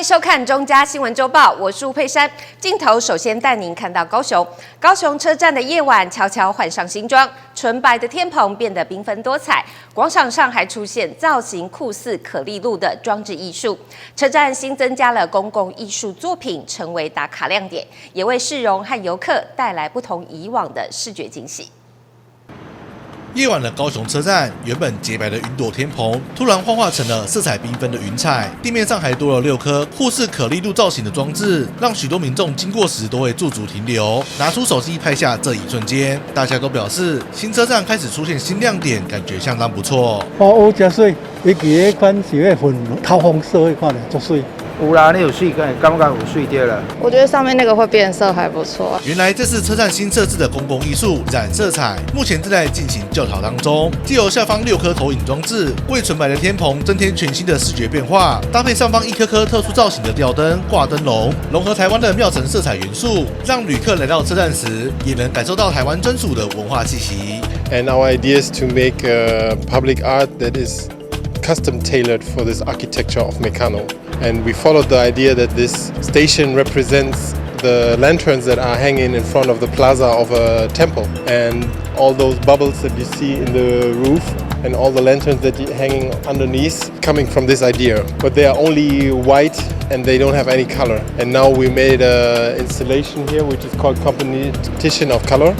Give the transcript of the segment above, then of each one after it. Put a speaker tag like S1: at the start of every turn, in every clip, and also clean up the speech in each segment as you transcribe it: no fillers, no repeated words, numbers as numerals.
S1: 迎收看中嘉新闻周报，我是吴佩珊。镜头首先带您看到高雄车站的夜晚悄悄换上新装，纯白的天棚变得缤纷多彩，广场上还出现造型酷似可丽露的装置艺术。车站新增加了公共艺术作品，成为打卡亮点，也为市容和游客带来不同以往的视觉惊喜。
S2: 夜晚的高雄车站，原本洁白的云朵天棚，突然幻化成了色彩缤纷的云彩，地面上还多了6颗酷似可丽露造型的装置，让许多民众经过时都会驻足停留，拿出手机拍下这一瞬间。大家都表示，新车站开始出现新亮点，感觉相当不错。
S3: 有真水，尤其迄款是迄粉桃红色迄款的，足水。
S4: 有啦，你有水感，感觉有水掉了。
S5: 我觉得上面那个会变色还不错。
S2: 原来这是车站新设置的公共艺术染色彩，目前正在进行校讨当中。藉由下方6颗投影装置，为纯白的天棚增添全新的视觉变化，搭配上方一颗颗特殊造型的吊灯、挂灯笼，融合台湾的庙城色彩元素，让旅客来到车站时也能感受到台湾专属的文化气息。
S6: And our idea is to make public art that is custom tailored for this architecture of Meccano. And we followed the idea that this station represents the lanterns that are hanging in front of the plaza of a temple. And all those bubbles that you see in the roof and all the lanterns that are hanging underneath coming from this idea. But they are only white and they don't have any color. And now we made an installation here which is called Competition of Color,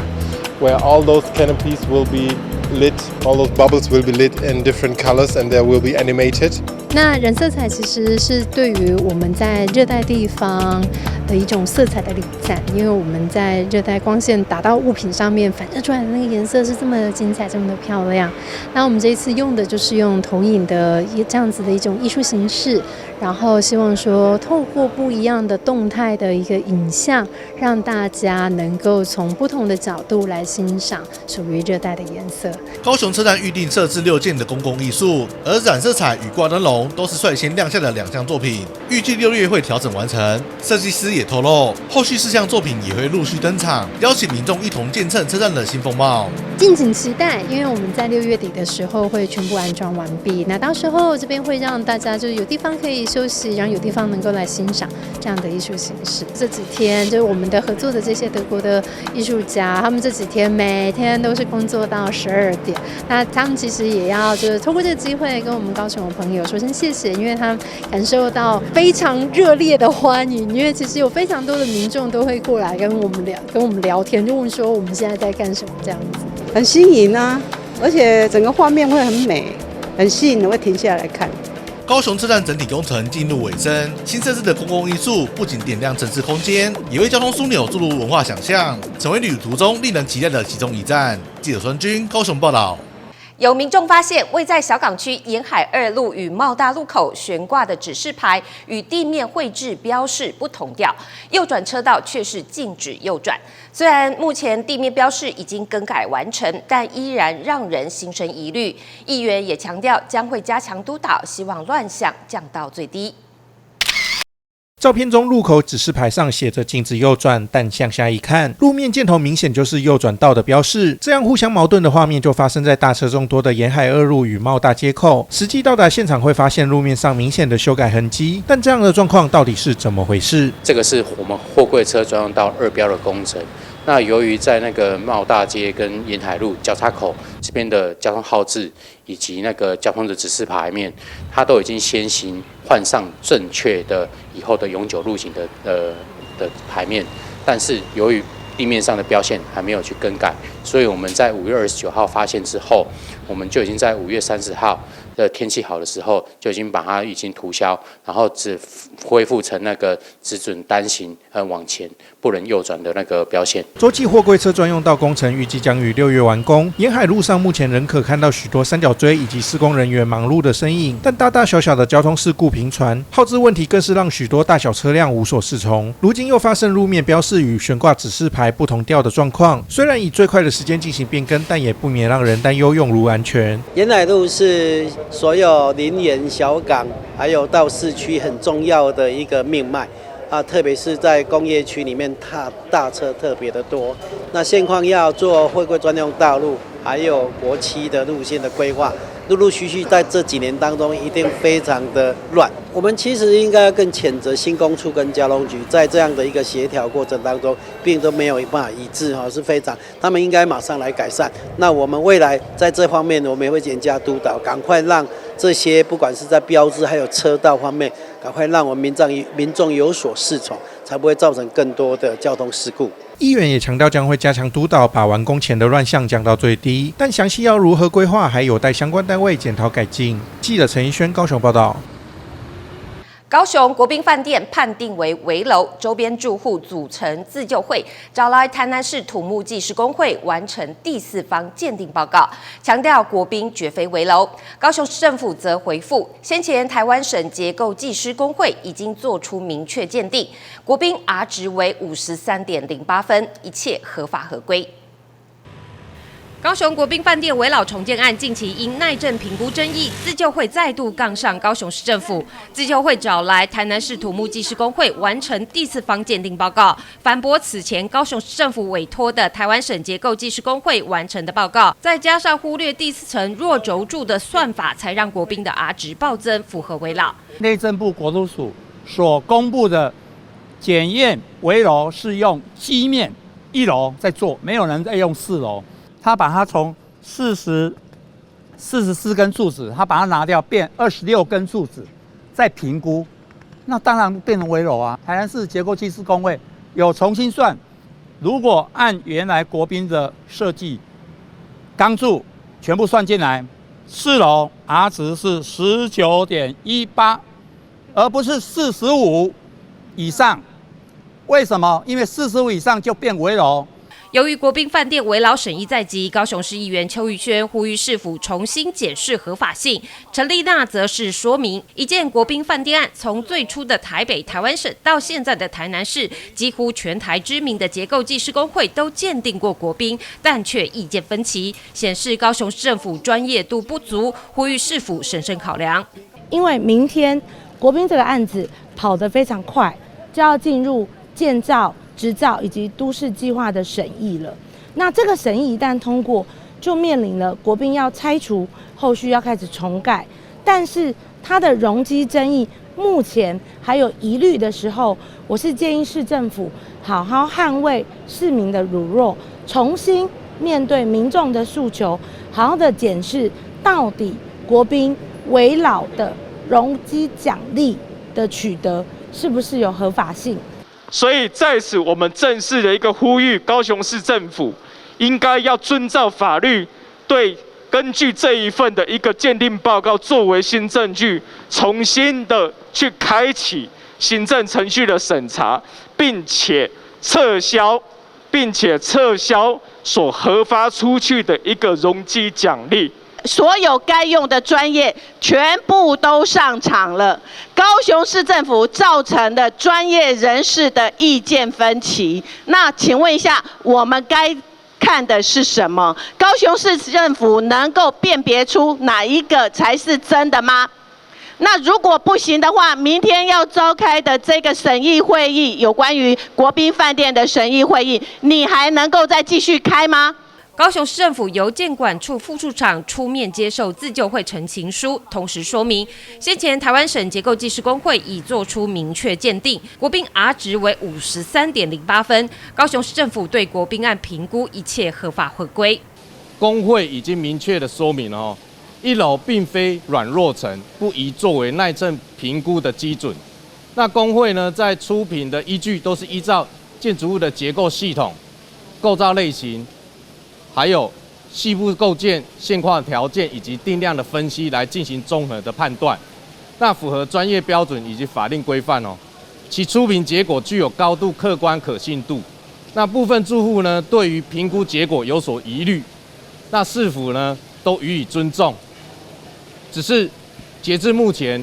S6: where all those canopies will be lit, all those bubbles will be lit in different colors and they will be animated.
S7: 那染色彩其实是对于我们在热带地方的一种色彩的礼赞，因为我们在热带光线打到物品上面反射出来的那个颜色是这么的精彩，这么的漂亮。那我们这一次用的就是用投影的这样子的一种艺术形式，然后希望说透过不一样的动态的一个影像，让大家能够从不同的角度来欣赏属于热带的颜色。
S2: 高雄车站预定设置6件的公共艺术，而染色彩与挂灯笼都是率先亮相的2项作品，预计6月会调整完成。设计师也透露，后续4项作品也会陆续登场，邀请民众一同见证车站的新风貌。
S7: 敬请期待，因为我们在6月底的时候会全部安装完毕，那到时候这边会让大家就是有地方可以休息，然后有地方能够来欣赏这样的艺术形式。这几天就是我们的合作的这些德国的艺术家，他们这几天每天都是工作到12点，那他们其实也要就是透过这个机会跟我们高雄的朋友说声谢谢，因为他们感受到非常热烈的欢迎，因为其实有非常多的民众都会过来跟我们聊天，就问说我们现在在干什么这样子，
S8: 很新颖啊，而且整个画面会很美，很吸引人，会停下来看。
S2: 高雄车站整体工程进入尾声，新设置的公共艺术不仅点亮城市空间，也为交通枢纽注入文化想象，成为旅途中令人期待的其中一站。记者孙军高雄报道。
S1: 有民众发现，位在小港区沿海2路与茂大路口悬挂的指示牌与地面绘制标示不同调，右转车道却是禁止右转。虽然目前地面标示已经更改完成，但依然让人心生疑虑。议员也强调，将会加强督导，希望乱象降到最低。
S9: 照片中路口指示牌上写着禁止右转，但向下一看，路面箭头明显就是右转道的标示。这样互相矛盾的画面就发生在大车众多的沿海2路与茂大街口。实际到达现场会发现路面上明显的修改痕迹，但这样的状况到底是怎么回事？
S10: 这个是我们货柜车专用道2标的工程。那由于在那个茂大街跟沿海路交叉口这边的交通号志以及那个交通的指示牌面，它都已经先行换上正确的以后的永久路行的牌面，但是由于地面上的标线还没有去更改，所以我们在5月29号发现之后，我们就已经在5月30号的天气好的时候就已经把它已经涂销，然后只恢复成那个只准单行往前不能右转的那个标线。
S9: 洲际货柜车专用道工程预计将于6月完工，沿海路上目前仍可看到许多三角锥以及施工人员忙碌的身影，但大大小小的交通事故频传，耗资问题更是让许多大小车辆无所适从。如今又发生路面标示与悬挂指示牌不同调的状况，虽然以最快的时间进行变更，但也不免让人担忧用路安全。
S11: 沿海路是所有林园、小港还有到市区很重要的一个命脉啊，特别是在工业区里面，大车特别的多。那现况要做货柜专用道路，还有国七的路线的规划，陆陆续续在这几年当中一定非常的乱。我们其实应该更谴责新工处跟交通局在这样的一个协调过程当中，并都没有办法一致哈，是非常，他们应该马上来改善。那我们未来在这方面，我们也会严加督导，赶快让这些不管是在标志还有车道方面，赶快让我们民众有所适从，才不会造成更多的交通事故。
S9: 议员也强调将会加强督导，把完工前的乱象降到最低，但详细要如何规划，还有待相关单位检讨改进。记者陈怡轩高雄报道。
S1: 高雄国宾饭店判定为危楼，周边住户组成自救会，找来台南市土木技师工会完成第4方鉴定报告，强调国宾绝非危楼。高雄市政府则回复，先前台湾省结构技师工会已经做出明确鉴定，国宾 R 值为53.08分，一切合法合规。高雄国宾饭店危老重建案近期因耐震评估争议，自救会再度杠上高雄市政府。自救会找来台南市土木技师工会完成第4方鉴定报告，反驳此前高雄市政府委托的台湾省结构技师工会完成的报告，再加上忽略第4层弱轴柱的算法，才让国宾的 R 值暴增，符合危老。
S12: 内政部国土署所公布的检验危楼是用基面1楼在做，没有人在用4楼。他把它从44根柱子，他把它拿掉，变26根柱子，再评估，那当然变成危楼啊。台南市结构技师工会有重新算，如果按原来国宾的设计，钢柱全部算进来，4楼 R 值是19.18，而不是45以上。为什么？因为45以上就变危楼。
S1: 由于国宾饭店危老审议在即，高雄市议员邱玉轩呼吁市府重新检视合法性。陈丽娜则是说明，一件国宾饭店案从最初的台北台湾省到现在的台南市，几乎全台知名的结构技师工会都鉴定过国宾，但却意见分歧，显示高雄市政府专业度不足，呼吁市府审慎考量。
S13: 因为明天国宾这个案子跑得非常快，就要进入建造、执照以及都市计划的审议了。那这个审议一旦通过，就面临了国宾要拆除，后续要开始重盖。但是它的容积争议目前还有疑虑的时候，我是建议市政府好好捍卫市民的乳弱，重新面对民众的诉求，好好的检视到底国宾危老的容积奖励的取得是不是有合法性。
S14: 所以在此，我们正式的一个呼吁，高雄市政府应该要遵照法律，根据这一份的一个鉴定报告作为新证据，重新的去开启行政程序的审查，并且撤销所核发出去的一个容积奖励。
S15: 所有该用的专业全部都上场了，高雄市政府造成的专业人士的意见分歧。那请问一下，我们该看的是什么？高雄市政府能够辨别出哪一个才是真的吗？那如果不行的话，明天要召开的这个审议会议，有关于国宾饭店的审议会议，你还能够再继续开吗？
S1: 高雄市政府由建管处副处长出面接受自救会陈情书，同时说明，先前台湾省结构技师工会已做出明确鉴定，国宾 R 值为53.08分，高雄市政府对国宾案评估一切合法合规。
S16: 工会已经明确的说明了1楼并非软弱层，不宜作为耐震评估的基准。那工会呢，在出品的依据都是依照建筑物的结构系统、构造类型，还有细部构件、现况条件以及定量的分析来进行综合的判断，那符合专业标准以及法令规范其出评结果具有高度客观可信度。那部分住户呢，对于评估结果有所疑虑，那市府呢都予以尊重。只是截至目前，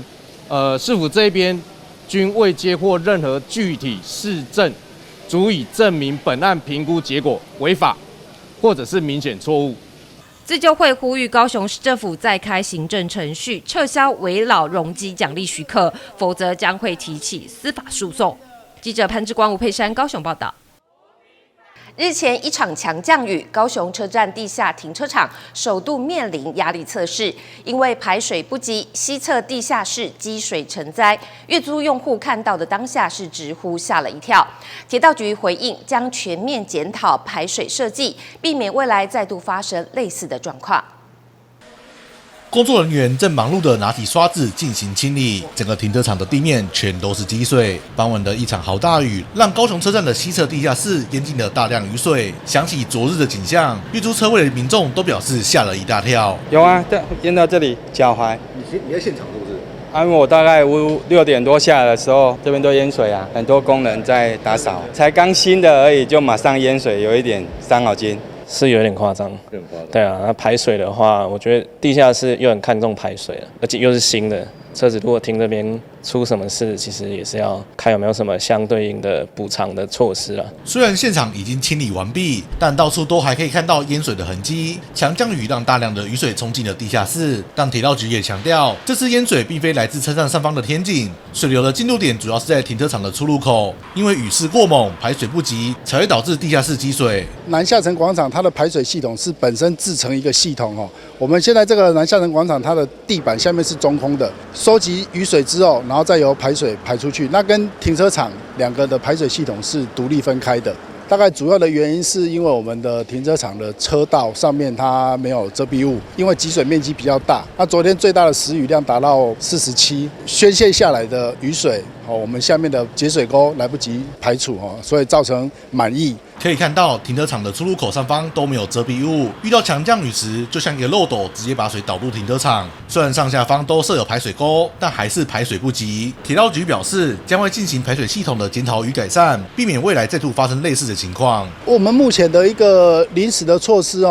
S16: 市府这边均未接获任何具体事证，足以证明本案评估结果违法，或者是明显错误。
S1: 自救会呼吁高雄市政府再开行政程序，撤销危老容积奖励许可，否则将会提起司法诉讼。记者潘志光、吴佩珊高雄报道。日前一场强降雨，高雄车站地下停车场首度面临压力测试，因为排水不及，西侧地下室积水成灾。月租用户看到的当下是直呼吓了一跳。铁道局回应将全面检讨排水设计，避免未来再度发生类似的状况。
S2: 工作人员正忙碌地拿起刷子进行清理，整个停车场的地面全都是积水。傍晚的一场好大雨，让高雄车站的西侧地下室淹进了大量雨水。想起昨日的景象，预租车位的民众都表示吓了一大跳。
S17: 有啊，淹到这里脚踝。
S2: 你在现场是不是？
S17: 因为我大概6点多下来的时候，这边都淹水啊，很多工人在打扫，才刚新的而已，就马上淹水，有一点伤脑筋。
S18: 是有点夸张，对啊，那排水的话，我觉得地下室又很看重排水了，而且又是新的，车子如果停这边出什么事，其实也是要看有没有什么相对应的补偿的措施了。
S2: 虽然现场已经清理完毕，但到处都还可以看到淹水的痕迹。强降雨让大量的雨水冲进了地下室，但铁道局也强调，这次淹水并非来自车站上方的天井，水流的进入点主要是在停车场的出入口，因为雨势过猛，排水不及，才会导致地下室积水。
S19: 南下城广场它的排水系统是本身自成一个系统哦。我们现在这个南下城广场，它的地板下面是中空的，收集雨水之后，然后再由排水排出去。那跟停车场两个的排水系统是独立分开的。大概主要的原因是因为我们的停车场的车道上面它没有遮蔽物，因为积水面积比较大。那昨天最大的时雨量达到47，宣泄下来的雨水，我们下面的节水沟来不及排除，所以造成满溢。
S2: 可以看到停车场的出入口上方都没有遮蔽物，遇到强降雨时，就像一个漏斗，直接把水导入停车场。虽然上下方都设有排水沟，但还是排水不及。铁道局表示，将会进行排水系统的检讨与改善，避免未来再度发生类似的情况。
S19: 我们目前的一个临时的措施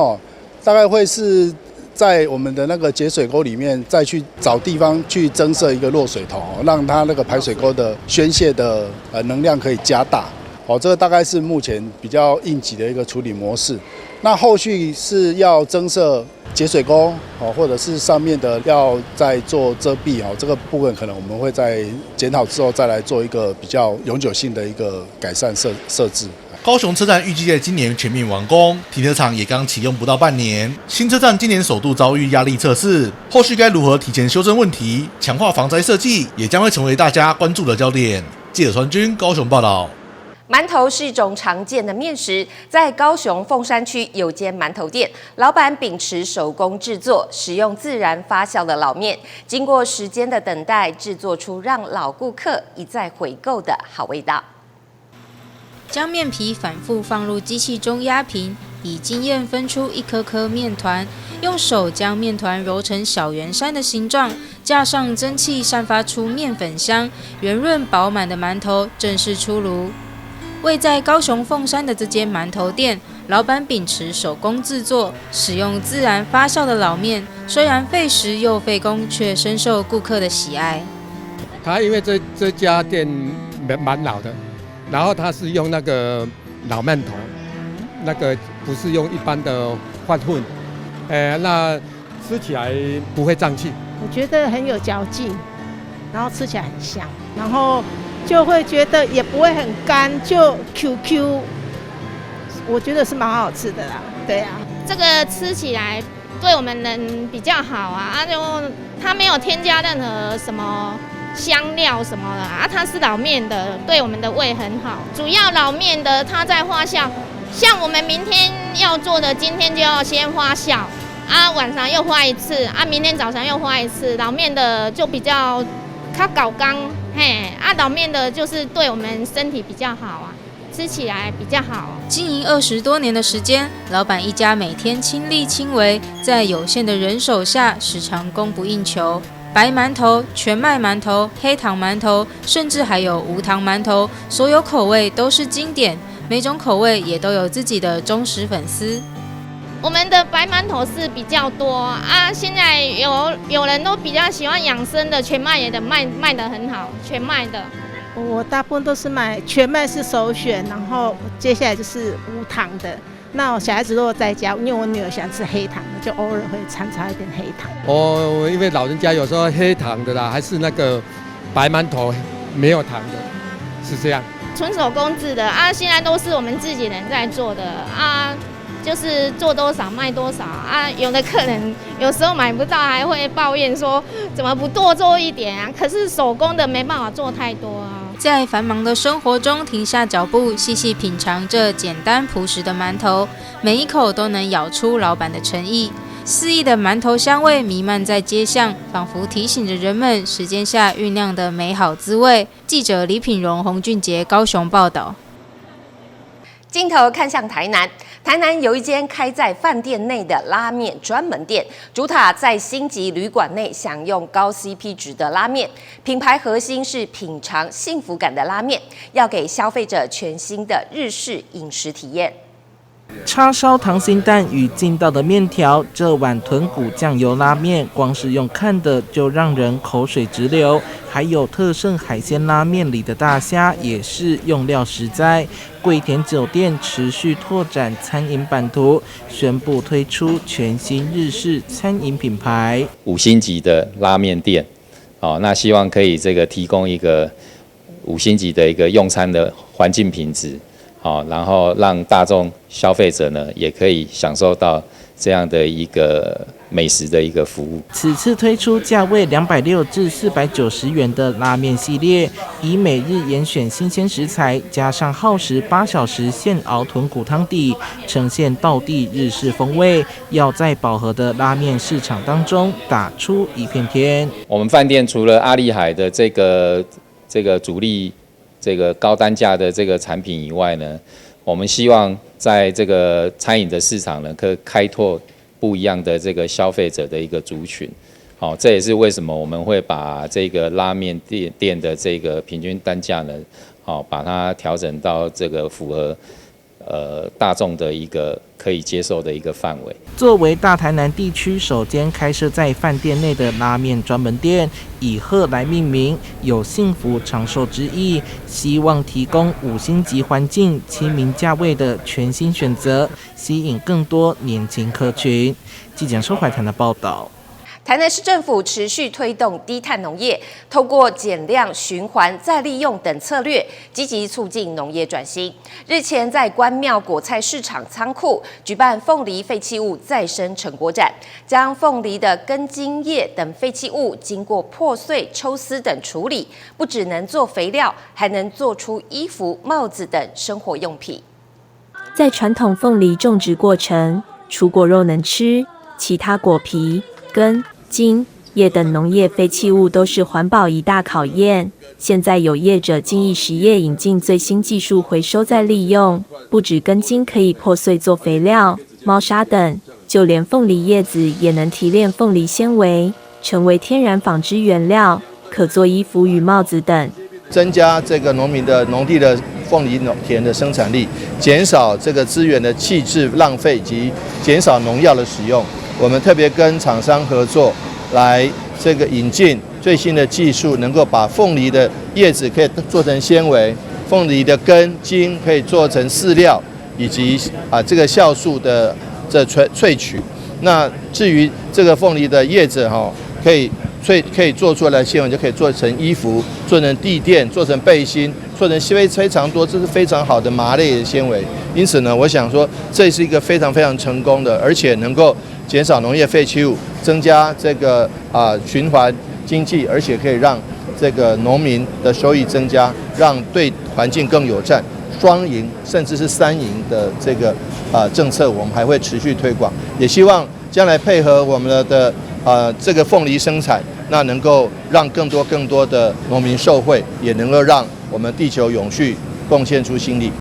S19: 大概会是在我们的那个节水沟里面，再去找地方去增设一个落水头，让它那个排水沟的宣泄的能量可以加大。这个大概是目前比较应急的一个处理模式。那后续是要增设节水沟，或者是上面的要再做遮蔽，这个部分可能我们会在检讨之后再来做一个比较永久性的一个改善设置。
S2: 高雄车站预计在今年全面完工，停车场也刚启用不到半年。新车站今年首度遭遇压力测试，后续该如何提前修正问题、强化防灾设计，也将会成为大家关注的焦点。记者传君高雄报道。
S1: 馒头是一种常见的面食，在高雄凤山区有间馒头店，老板秉持手工制作，使用自然发酵的老面，经过时间的等待，制作出让老顾客一再回购的好味道。
S20: 将面皮反复放入机器中压平，以经验分出一颗颗面团，用手将面团揉成小圆山的形状，架上蒸汽散发出面粉香，圆润饱满的馒头正式出炉。位在高雄凤山的这间馒头店，老板秉持手工制作，使用自然发酵的老面，虽然费时又费工，却深受顾客的喜爱。
S21: 他因为这家店蛮老的，然后他是用那个老面头，那个不是用一般的换混，那吃起来不会胀气。
S22: 我觉得很有嚼劲，然后吃起来很香，然后就会觉得也不会很干，就 QQ， 我觉得是蛮好吃的啦。对啊，
S23: 这个吃起来对我们人比较好啊，就它没有添加任何什么香料什么的啊，它是老面的，对我们的胃很好。主要老面的它在发酵，像我们明天要做的，今天就要先发酵啊，晚上又发一次啊，明天早上又发一次。老面的就比较它搞刚。老面的就是对我们身体比较好啊，吃起来比较好。
S20: 经营20多年的时间，老板一家每天亲力亲为，在有限的人手下，时常供不应求。白馒头、全麦馒头、黑糖馒头，甚至还有无糖馒头，所有口味都是经典，每种口味也都有自己的忠实粉丝。
S23: 我们的白馒头是比较多啊，现在有人都比较喜欢养生的，全麦也的卖得很好，全麦的。
S22: 我大部分都是买全麦是首选，然后接下来就是无糖的。那我小孩子如果在家，因为我女儿喜欢吃黑糖的，就偶尔会掺杂一点黑糖。
S21: 因为老人家有时候黑糖的啦，还是那个白馒头没有糖的，是这样。
S23: 纯手工制的啊，现在都是我们自己人在做的啊，就是做多少卖多少啊。有的客人有时候买不到，还会抱怨说怎么不多做一点啊？可是手工的没办法做太多啊。
S20: 在繁忙的生活中停下脚步，细细品尝这简单朴实的馒头，每一口都能咬出老板的诚意。肆意的馒头香味弥漫在街巷，仿佛提醒着人们时间下酝酿的美好滋味。记者李品荣、洪俊杰高雄报道。
S1: 镜头看向台南，台南有一间开在饭店内的拉面专门店，主打在星级旅馆内享用高 CP 值的拉面。品牌核心是品尝幸福感的拉面，要给消费者全新的日式饮食体验。
S3: 叉烧溏心蛋与劲道的面条，这碗豚骨酱油拉面，光是用看的就让人口水直流。还有特盛海鲜拉面里的大虾，也是用料实在。桂田酒店持续拓展餐饮版图，宣布推出全新日式餐饮品牌
S4: 5星级的拉面店。那希望可以提供一个5星级的一个用餐的环境品质。然后让大众消费者呢也可以享受到这样的一个美食的一个服务。
S3: 此次推出价位260至490元的拉面系列，以每日严选新鲜食材，加上耗时8小时现熬豚骨汤底，呈现道地日式风味，要在饱和的拉面市场当中打出一片天。
S4: 我们饭店除了阿里海的这个主力高单价的产品以外呢，我们希望在餐饮的市场呢，可以开拓不一样的消费者的一个族群。这也是为什么我们会把拉面店的平均单价呢，把它调整到符合大众的一个可以接受的一个范围。
S3: 作为大台南地区首间开设在饭店内的拉面专门店，以鹤来命名，有幸福长寿之意，希望提供5星级环境、亲民价位的全新选择，吸引更多年轻客群。记者收怀台南报道。
S1: 台南市政府持续推动低碳农业，透过减量、循环、再利用等策略，积极促进农业转型。日前在关庙果菜市场仓库举办凤梨废弃物再生成果展，将凤梨的根茎叶等废弃物经过破碎、抽丝等处理，不只能做肥料，还能做出衣服、帽子等生活用品。
S5: 在传统凤梨种植过程，除果肉能吃，其他果皮、根、茎、叶等农业废弃物都是环保一大考验。现在有业者精益实业引进最新技术回收再利用，不止根茎可以破碎做肥料、猫砂等，就连凤梨叶子也能提炼凤梨纤维，成为天然纺织原料，可做衣服与帽子等。
S24: 增加农民的农地的凤梨田的生产力，减少资源的弃置浪费及减少农药的使用。我们特别跟厂商合作，来引进最新的技术，能够把凤梨的叶子可以做成纤维，凤梨的根茎可以做成饲料，以及酵素的萃取。那至于凤梨的叶子可以做出来的纤维，就可以做成衣服，做成地垫，做成背心，做成非常多，这是非常好的麻类的纤维。因此呢，我想说这是一个非常非常成功的，而且能够减少农业废弃物，增加循环经济，而且可以让农民的收益增加，让对环境更友善，双赢甚至是3赢的政策，我们还会持续推广。也希望将来配合我们的凤梨生产，那能够让更多的农民受惠，也能够让我们地球永续贡献出新力。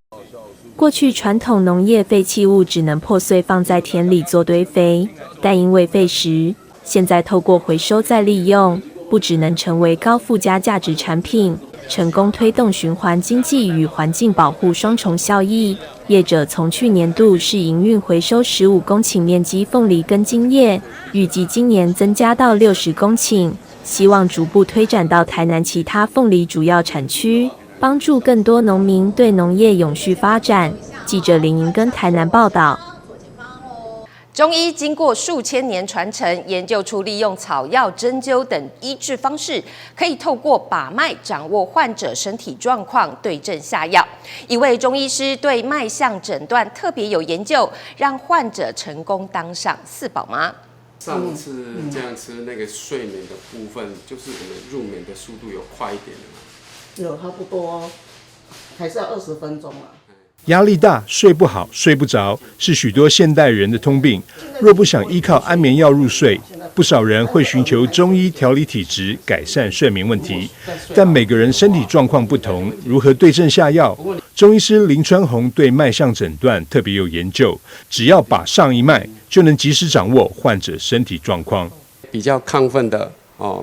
S5: 过去传统农业废弃物只能破碎放在田里做堆肥，但因为废食，现在透过回收再利用，不只能成为高附加价值产品，成功推动循环经济与环境保护双重效益。业者从去年度试营运回收15公顷面积凤梨根茎叶，预计今年增加到60公顷，希望逐步推展到台南其他凤梨主要产区，帮助更多农民对农业永续发展。记者林莹跟台南报道。
S1: 中医经过数千年传承，研究出利用草药、针灸等医治方式，可以透过把脉掌握患者身体状况，对症下药。一位中医师对脉象诊断特别有研究，让患者成功当上4宝妈。
S6: 上次这样吃那个睡眠的部分，就是我们入眠的速度有快一点的吗？
S7: 有差不多，还是要20分钟啊。
S9: 压力大、睡不好、睡不着，是许多现代人的通病。若不想依靠安眠药入睡，不少人会寻求中医调理体质，改善睡眠问题。但每个人身体状况不同，如何对症下药？中医师林春红对脉象诊断特别有研究，只要把上一脉，就能及时掌握患者身体状况。
S6: 比较亢奋的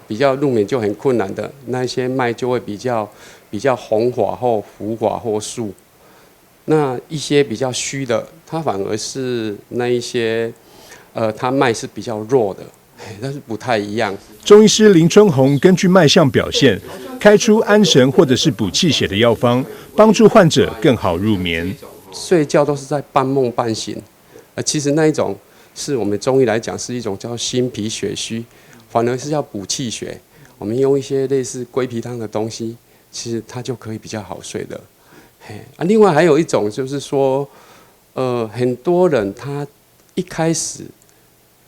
S6: 比较入眠就很困难的那些脉就会比较红滑或浮滑或竖。那一些比较虚的，它反而是那一些，它脉是比较弱的，但是不太一样。
S9: 中医师林春红根据脉象表现，开出安神或者是补气血的药方，帮助患者更好入眠。
S6: 睡觉都是在半梦半醒，其实那一种是我们中医来讲是一种叫心脾血虚，反而是要补气血。我们用一些类似龟皮汤的东西，其实它就可以比较好睡的。另外还有一种就是说，很多人他一开始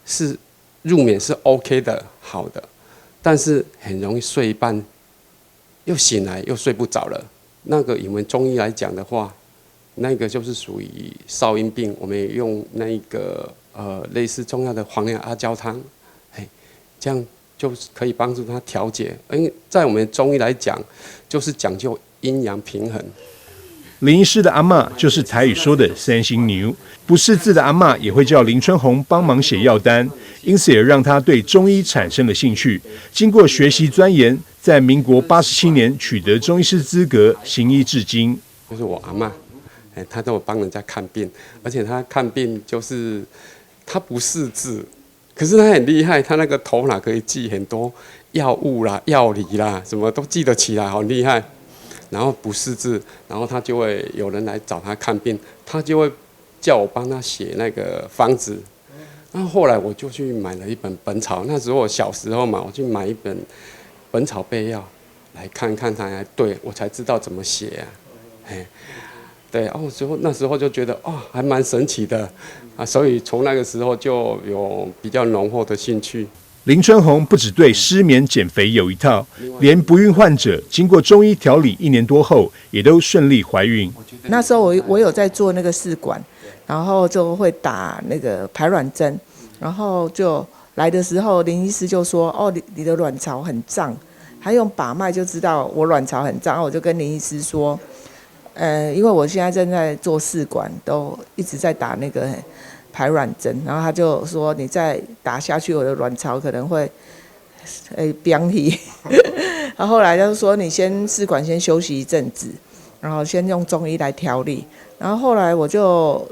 S6: 是入眠是 OK 的，好的，但是很容易睡一半，又醒来又睡不着了。那个以我们中医来讲的话，那个就是属于少阴病，我们也用那个类似中药的黄连阿胶汤，这样就可以帮助他调节。因为在我们中医来讲，就是讲究阴阳平衡。
S9: 林医师的阿嬷就是台语说的3星牛，不识字的阿嬷也会叫林春红帮忙写药单，因此也让他对中医产生了兴趣。经过学习钻研，在民国87年取得中医师资格，行医至今。
S6: 就是我阿嬷，她都有帮人家看病，而且她看病就是她不识字，可是她很厉害，她那个头脑可以记很多药物啦、药理啦，什么都记得起来，好厉害。然后不识字，然后他就会有人来找他看病，他就会叫我帮他写那个方子。然后后来我就去买了一本《本草》，那时候我小时候嘛，我去买一本《本草备药》来看看它，对我才知道怎么写啊。对，那时候就觉得还蛮神奇的啊，所以从那个时候就有比较浓厚的兴趣。
S9: 林春红不只对失眠减肥有一套，连不孕患者经过中医调理1年多后，也都顺利怀孕。
S8: 那时候我有在做那个试管，然后就会打那个排卵针，然后就来的时候，林医师就说：“你的卵巢很胀。”他用把脉就知道我卵巢很胀，我就跟林医师说：“因为我现在正在做试管，都一直在打那个。”排卵针，然后他就说你再打下去，我的卵巢可能会变体。然后后来他就说你试管先休息一阵子，然后先用中医来调理。然后后来我就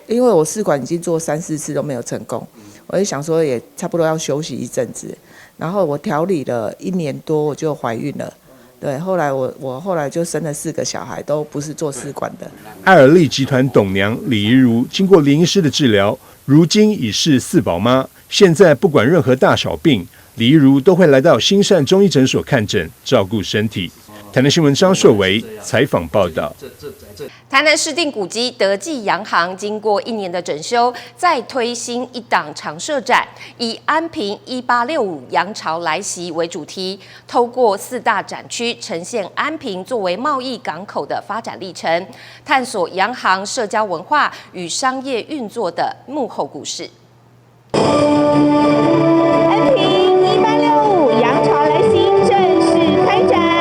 S8: 因为我试管已经做3、4次都没有成功，我就想说也差不多要休息一阵子。然后我调理了1年多，我就怀孕了。对，后来我后来就生了4个小孩，都不是做试管的。
S9: 爱尔利集团董娘李怡如经过林医师的治疗，如今已是4宝妈。现在不管任何大小病，李怡如都会来到新善中医诊所看诊，照顾身体。台南新闻张硕维采访报道。
S1: 台南市定古迹德记洋行经过1年的整修，再推新一档常设展，以安平1865洋潮来袭为主题，透过4大展区呈现安平作为贸易港口的发展历程，探索洋行社交文化与商业运作的幕后故事。
S10: 安平1865洋潮来袭正式开展。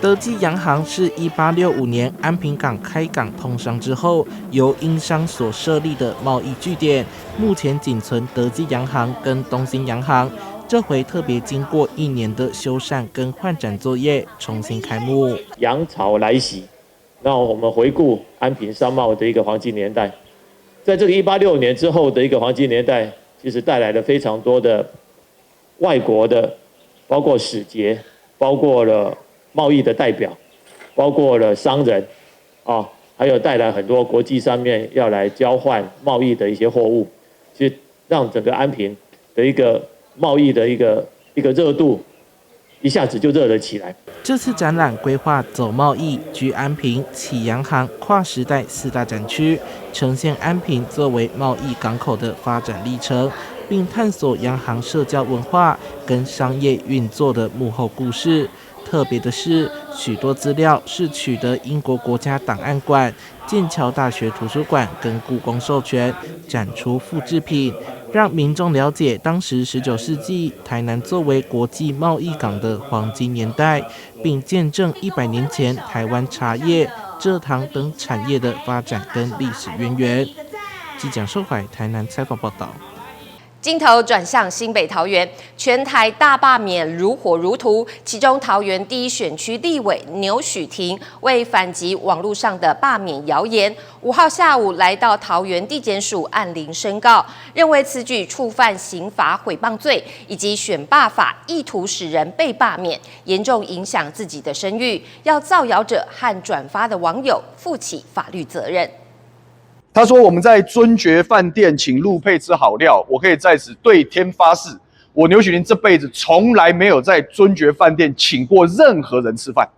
S3: 德记洋行是1865年安平港开港通商之后，由英商所设立的贸易据点，目前仅存德记洋行跟东兴洋行。这回特别经过1年的修缮跟换展作业，重新开幕。
S25: 洋潮来袭，那我们回顾安平商贸的一个黄金年代，在这个1865年之后的一个黄金年代，其实带来了非常多的外国的，包括使节，包括了贸易的代表，包括了商人，还有带来很多国际上面要来交换贸易的一些货物，其实让整个安平的一个贸易的一个热度一下子就热了起来。
S3: 这次展览规划走贸易、居安平、启洋行跨时代4大展区，呈现安平作为贸易港口的发展历程，并探索洋行社交文化跟商业运作的幕后故事。特别的是，许多资料是取得英国国家档案馆、剑桥大学图书馆跟故宫授权，展出复制品，让民众了解当时19世纪台南作为国际贸易港的黄金年代，并见证100年前台湾茶叶、蔗糖等产业的发展跟历史渊源。记者寿怀台南采访报道。
S1: 镜头转向新北桃园，全台大罢免如火如荼，其中桃园第1选区立委牛许婷为反击网络上的罢免谣言，5号下午来到桃园地检署按铃申告，认为此举触犯刑法毁谤罪以及选罢法，意图使人被罢免，严重影响自己的声誉，要造谣者和转发的网友负起法律责任。
S11: 他说：“我们在尊爵饭店请陆配吃好料，我可以在此对天发誓，我牛许婷这辈子从来没有在尊爵饭店请过任何人吃饭。”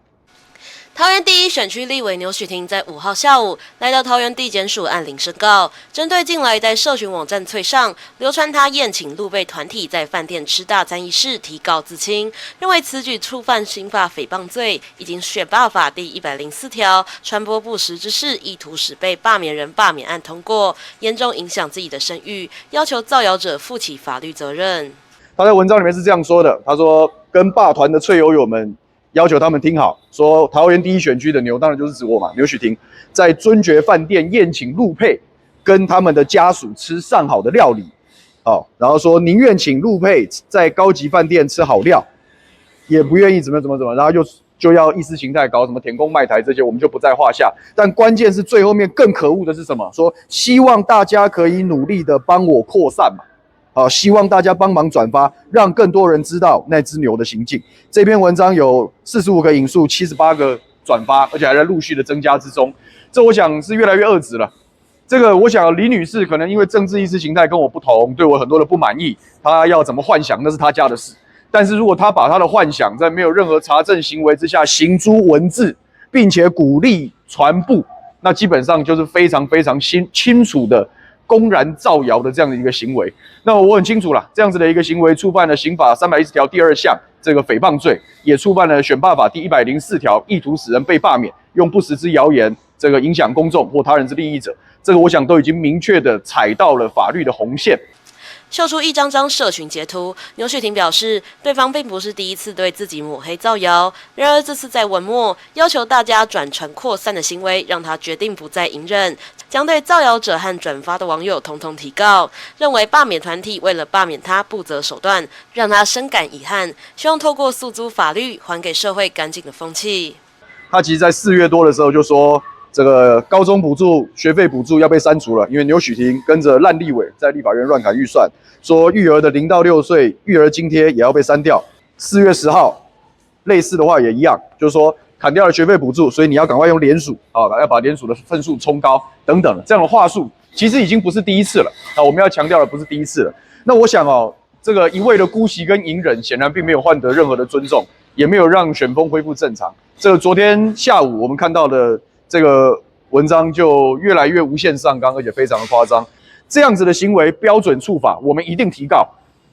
S12: 桃园第1选区立委牛许婷在5号下午来到桃园地检署按铃申告，针对近来在社群网站脆上流传他宴请陆配团体在饭店吃大餐一事提告自清，认为此举触犯刑法诽谤罪以及选罢法第104条，传播不实之事，意图使被罢免人罢免案通过，严重影响自己的声誉，要求造谣者负起法律责任。
S11: 他在文章里面是这样说的：“他说跟罢团的脆友友们。”要求他们听好，说桃园第1选区的牛，当然就是指我嘛，牛许婷，在尊爵饭店宴请陆配，跟他们的家属吃上好的料理，然后说宁愿请陆配在高级饭店吃好料，也不愿意怎么，然后就要意识形态搞什么填空卖台这些，我们就不在话下。但关键是最后面更可恶的是什么？说希望大家可以努力的帮我扩散嘛。希望大家帮忙转发，让更多人知道那只牛的行径。这篇文章有45个引述，78个转发，而且还在陆续的增加之中。这我想是越来越恶质了。这个我想李女士可能因为政治意识形态跟我不同，对我很多的不满意，她要怎么幻想那是她家的事。但是如果她把她的幻想在没有任何查证行为之下行诸文字，并且鼓励传播，那基本上就是非常非常清楚的公然造谣的这样的一个行为。那我很清楚啦，这样子的一个行为触犯了刑法310条第2项这个诽谤罪，也触犯了选罢法第104条意图使人被罢免，用不实之谣言这个影响公众或他人之利益者，这个我想都已经明确的踩到了法律的红线。
S12: 秀出一张张社群截图，牛许婷表示，对方并不是第一次对自己抹黑造谣，然而这次在文末要求大家转传扩散的行为，让他决定不再隐忍，将对造谣者和转发的网友统统提告，认为罢免团体为了罢免他不择手段，让他深感遗憾，希望透过诉诸法律还给社会干净的风气。
S11: 他其实在4月多的时候就说，这个高中补助、学费补助要被删除了，因为牛许婷跟着烂立委在立法院乱砍预算，说育儿的0到6岁育儿津贴也要被删掉。4月10号，类似的话也一样，就是说砍掉了学费补助，所以你要赶快用联署要把联署的分数冲高等等这样的话术，其实已经不是第一次了我们要强调的不是第一次了。那我想这个一味的姑息跟隐忍，显然并没有换得任何的尊重，也没有让选风恢复正常。这个昨天下午我们看到的这个文章就越来越无限上纲，而且非常的夸张。这样子的行为标准触法，我们一定提告。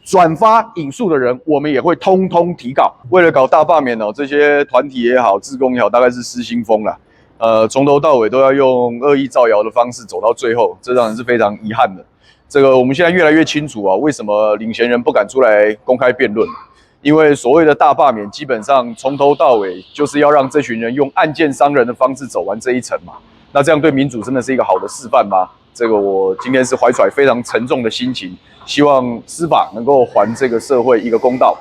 S11: 转发引述的人，我们也会通通提告。为了搞大罢免这些团体也好，志工也好，大概是失心疯了。从头到尾都要用恶意造谣的方式走到最后，这让人是非常遗憾的。这个我们现在越来越清楚为什么领衔人不敢出来公开辩论？因为所谓的大罢免，基本上从头到尾就是要让这群人用暗箭伤人的方式走完这一程嘛。那这样对民主真的是一个好的示范吗？这个我今天是怀揣非常沉重的心情，希望司法能够还这个社会一个公道。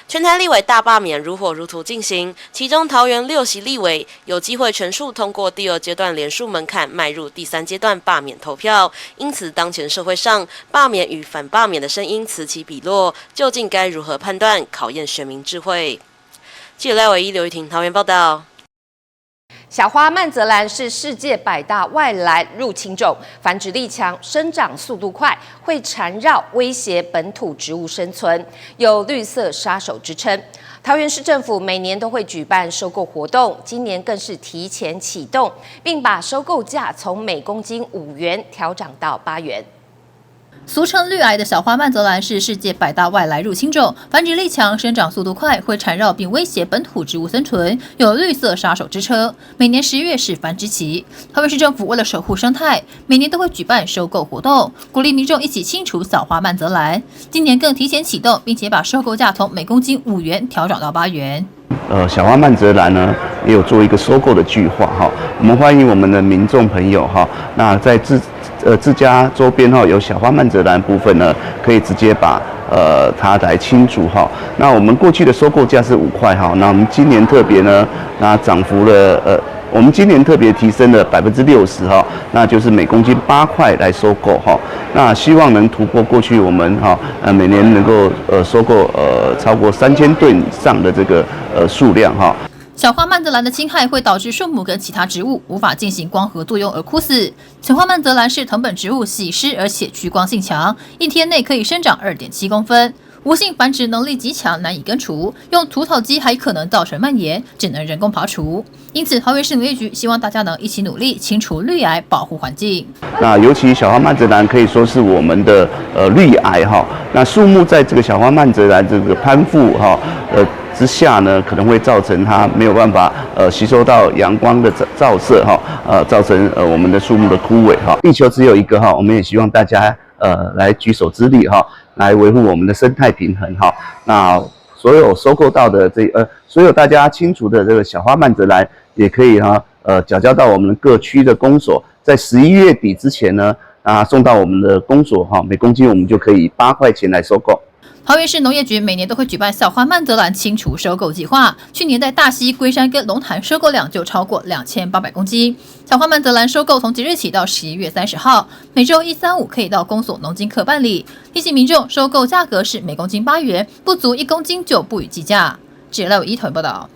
S12: 全台立委大罢免如火如荼进行，其中桃园6席立委有机会全数通过第2阶段联署门槛，迈入第3阶段罢免投票。因此，当前社会上罢免与反罢免的声音此起彼落，究竟该如何判断？考验选民智慧。记者赖伟一、刘玉婷桃园报道。
S1: 小花曼泽兰是世界100大外来入侵种，繁殖力强，生长速度快，会缠绕威胁本土植物生存，有绿色杀手之称。桃园市政府每年都会举办收购活动，今年更是提前启动，并把收购价从每公斤5元调涨到8元。
S13: 俗称绿癌的小花曼泽兰是世界100大外来入侵种，繁殖力强，生长速度快，会缠绕并威胁本土植物生存，有绿色杀手之称。每年10月是繁殖期，桃园市政府为了守护生态，每年都会举办收购活动，鼓励民众一起清除小花曼泽兰。今年更提前启动，并且把收购价从每公斤5元调涨到8元。
S14: 小花曼泽兰呢也有做一个收购的计划哈，我们欢迎我们的民众朋友哈，那在自家周边哈有小花曼泽兰部分呢，可以直接把它来清除哈。那我们过去的收购价是5块哈，那我们今年特别呢，那涨幅了我们今年特别提升了60%哈，那就是每公斤8块来收购哈。那希望能突破过去我们每年能够收购超过3000吨以上的这个数量哈。
S13: 小花曼泽兰的侵害会导致树木跟其他植物无法进行光合作用而枯死。小花曼泽兰是藤本植物，喜湿而且趋光性强，1天内可以生长2.7公分。无性繁殖能力极强，难以根除，用除草机还可能造成蔓延，只能人工刨除。因此，桃园市农业局希望大家能一起努力清除绿癌，保护环境。
S14: 那尤其小花曼泽兰可以说是我们的绿癌哈。那树木在这个小花曼泽兰这个攀附之下呢，可能会造成它没有办法吸收到阳光的照射哈，造成我们的树木的枯萎哈。地球只有一个哈，我们也希望大家来举手之力哈，来维护我们的生态平衡哈。那所有收购到的所有大家清除的这个小花曼泽兰，也可以缴交到我们各区的公所，在11月底之前呢，送到我们的公所哈，每公斤我们就可以8块钱来收购。
S13: 桃园市农业局每年都会举办小花曼泽兰清除收购计划，去年在大溪、龟山跟龙潭收购量就超过2800公斤。小花曼泽兰收购从即日起到11月30号，每周1、3、5可以到公所农经课办理。提醒民众，收购价格是每公斤8元，不足1公斤就不予计价。记者赖伟一头报道。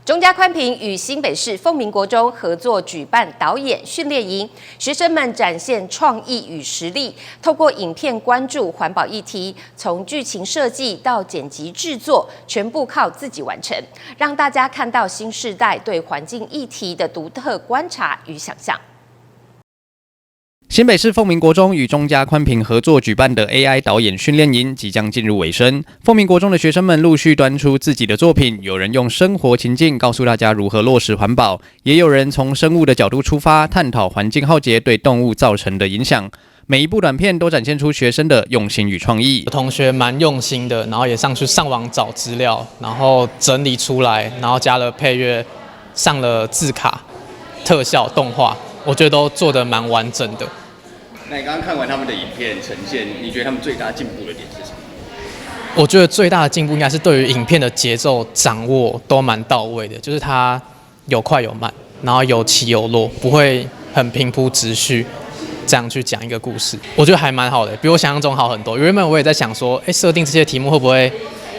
S1: 中嘉宽屏与新北市凤鸣国中合作举办导演训练营，学生们展现创意与实力，透过影片关注环保议题，从剧情设计到剪辑制作，全部靠自己完成，让大家看到新世代对环境议题的独特观察与想象。
S15: 新北市凤鸣国中与中嘉宽屏合作举办的 AI 导演训练营即将进入尾声。凤鸣国中的学生们陆续端出自己的作品，有人用生活情境告诉大家如何落实环保，也有人从生物的角度出发，探讨环境浩劫对动物造成的影响。每一部短片都展现出学生的用心与创意。
S16: 同学蛮用心的，然后也上网找资料，然后整理出来，然后加了配乐，上了字卡、特效、动画。我觉得都做得蛮完整的。
S17: 那你刚刚看完他们的影片呈现，你觉得他们最大进步的点是什么？
S16: 我觉得最大的进步应该是对于影片的节奏掌握都蛮到位的，就是它有快有慢，然后有起有落，不会很平铺直叙这样去讲一个故事。我觉得还蛮好的，比我想象中好很多。原本我也在想说，设定这些题目会不会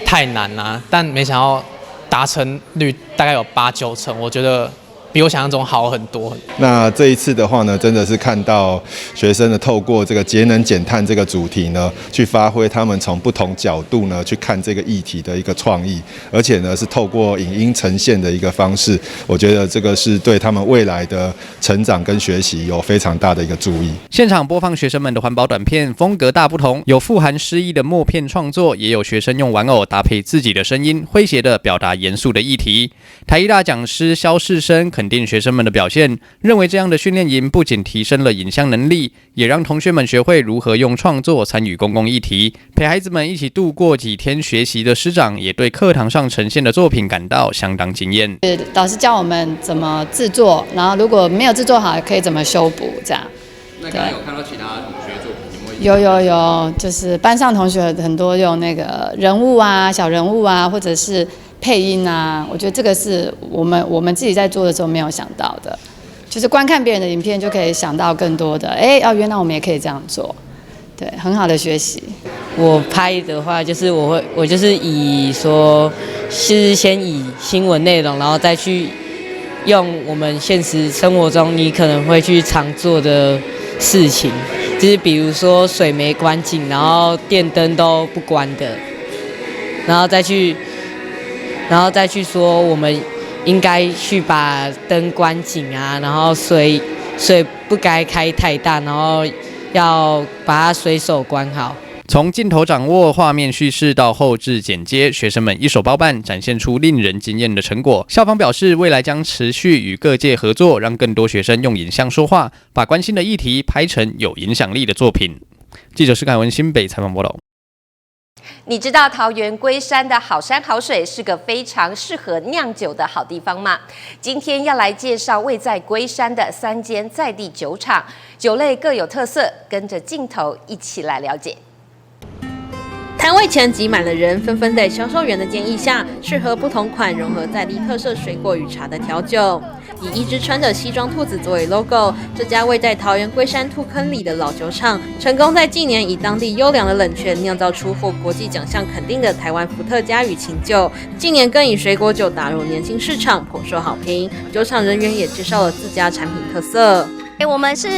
S16: 太难啊？但没想到达成率大概有8、9成，我觉得比我想象中好很多。
S26: 那这一次的话呢，真的是看到学生呢透过这个节能减碳这个主题呢，去发挥他们从不同角度呢去看这个议题的一个创意，而且呢是透过影音呈现的一个方式，我觉得这个是对他们未来的成长跟学习有非常大的一个注意。
S15: 现场播放学生们的环保短片，风格大不同，有富含诗意的默片创作，也有学生用玩偶搭配自己的声音，诙谐地表达严肃的议题。台艺大讲师萧世生肯定学生们的表现，认为这样的训练营不仅提升了影像能力，也让同学们学会如何用创作参与公共议题。陪孩子们一起度过几天学习的师长，也对课堂上呈现的作品感到相当惊艳。
S27: 老师教我们怎么制作，然后如果没有制作好，可以怎么修补，这样。
S17: 那刚刚有看到其他同学作品，有没有？
S27: 有，就是班上同学很多用那个人物啊、小人物啊，或者是配音啊，我觉得这个是我们自己在做的时候没有想到的，就是观看别人的影片就可以想到更多的，原来我们也可以这样做，对，很好的学习。
S28: 我拍的话，就是我就是以说是先以新闻内容，然后再去用我们现实生活中你可能会去常做的事情，就是比如说水没关紧，然后电灯都不关的，然后再去说我们应该去把灯关紧啊，然后水不该开太大，然后要把它随手关好。
S15: 从镜头掌握、画面叙事到后置剪接，学生们一手包办，展现出令人惊艳的成果。校方表示，未来将持续与各界合作，让更多学生用影像说话，把关心的议题拍成有影响力的作品。记者施凯文新北采访报道。
S1: 你知道桃园龟山的好山好水是个非常适合酿酒的好地方吗？今天要来介绍位在龟山的3间在地酒厂，酒类各有特色，跟着镜头一起来了解。
S12: 摊位前挤满了人，纷纷在销售员的建议下，适合不同款融合在地特色水果与茶的调酒。以一只穿着西装兔子作为 logo， 这家位在桃园龟山兔坑里的老酒厂，成功在近年以当地优良的冷泉酿造出获国际奖项肯定的台湾伏特加与琴酒。近年更以水果酒打入年轻市场，颇受好评。酒厂人员也介绍了自家产品特色。
S2: 我们是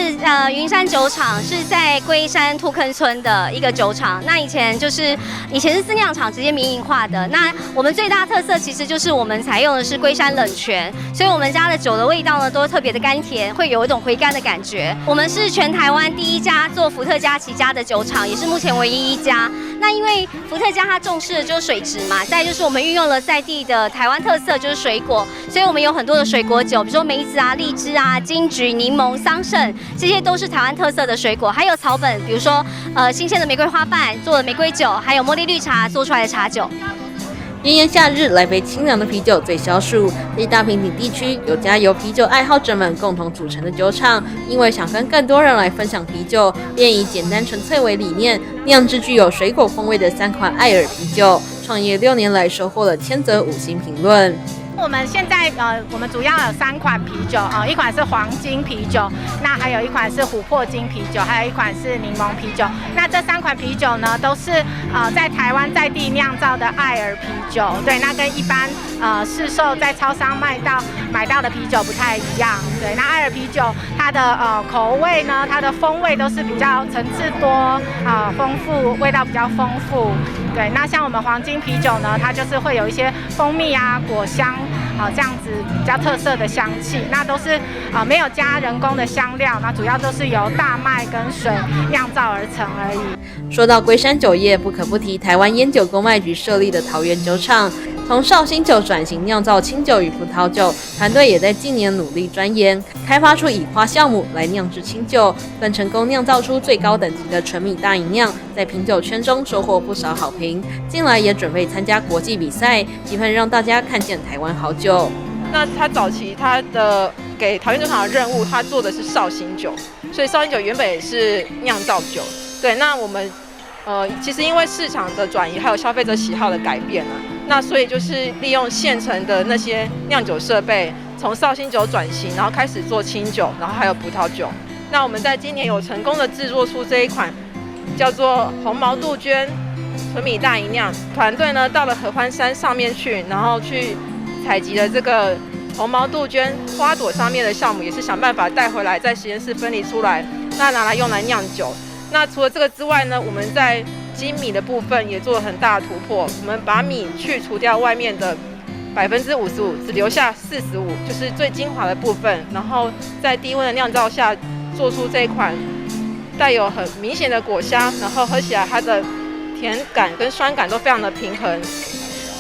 S2: 云山酒厂，是在龟山兔坑村的一个酒厂。那以前是饲酿厂直接民营化的。那我们最大特色其实就是我们采用的是龟山冷泉，所以我们家的酒的味道呢都特别的甘甜，会有一种回甘的感觉。我们是全台湾第一家做伏特加起家的酒厂，也是目前唯一一家。那因为伏特加它重视的就是水质嘛，再就是我们运用了在地的台湾特色就是水果，所以我们有很多的水果酒，比如说梅子啊、荔枝啊、金桔、柠檬、桑葚，这些都是台湾特色的水果，还有草本，比如说新鲜的玫瑰花瓣做的玫瑰酒，还有茉莉绿茶做出来的茶酒。
S12: 炎炎夏日，来杯清凉的啤酒最消暑。在大坪顶地区，有家由啤酒爱好者们共同组成的酒厂，因为想跟更多人来分享啤酒，便以简单纯粹为理念，酿制具有水果风味的3款艾尔啤酒。创业6年来，收获了1000则5星评论。
S4: 我们现在我们主要有3款啤酒一款是黄金啤酒，那还有一款是琥珀金啤酒，还有一款是柠檬啤酒。那这3款啤酒呢，都是在台湾在地酿造的艾尔啤酒。对，那跟一般市售在超商买到的啤酒不太一样。对，那艾尔啤酒它的口味呢，它的风味都是比较层次多丰富，味道比较丰富。对，那像我们黄金啤酒呢，它就是会有一些蜂蜜啊、果香这样子比较特色的香气。那都是没有加人工的香料，那主要都是由大麦跟水酿造而成而已。
S12: 说到龟山酒业，不可不提台湾烟酒公卖局设立的桃园酒厂。从绍兴酒转型酿造清酒与葡萄酒，团队也在近年努力钻研，开发出以花酵母来酿制清酒，更成功酿造出最高等级的纯米大吟酿，在品酒圈中收获不少好评。近来也准备参加国际比赛，期盼让大家看见台湾好酒。
S18: 那他早期他的给桃园酒厂的任务，他做的是绍兴酒，所以绍兴酒原本也是酿造酒。对，那我们其实因为市场的转移，还有消费者喜好的改变啊，那所以就是利用现成的那些酿酒设备，从绍兴酒转型，然后开始做清酒，然后还有葡萄酒。那我们在今年有成功的制作出这一款叫做红毛杜鹃纯米大吟酿。团队呢到了合欢山上面去，然后去采集了这个红毛杜鹃花朵上面的酵母，也是想办法带回来，在实验室分离出来，那拿来用来酿酒。那除了这个之外呢，我们在精米的部分也做了很大的突破。我们把米去除掉外面的55%，只留下45%，就是最精华的部分。然后在低温的酿造下，做出这一款带有很明显的果香，然后喝起来它的甜感跟酸感都非常的平衡。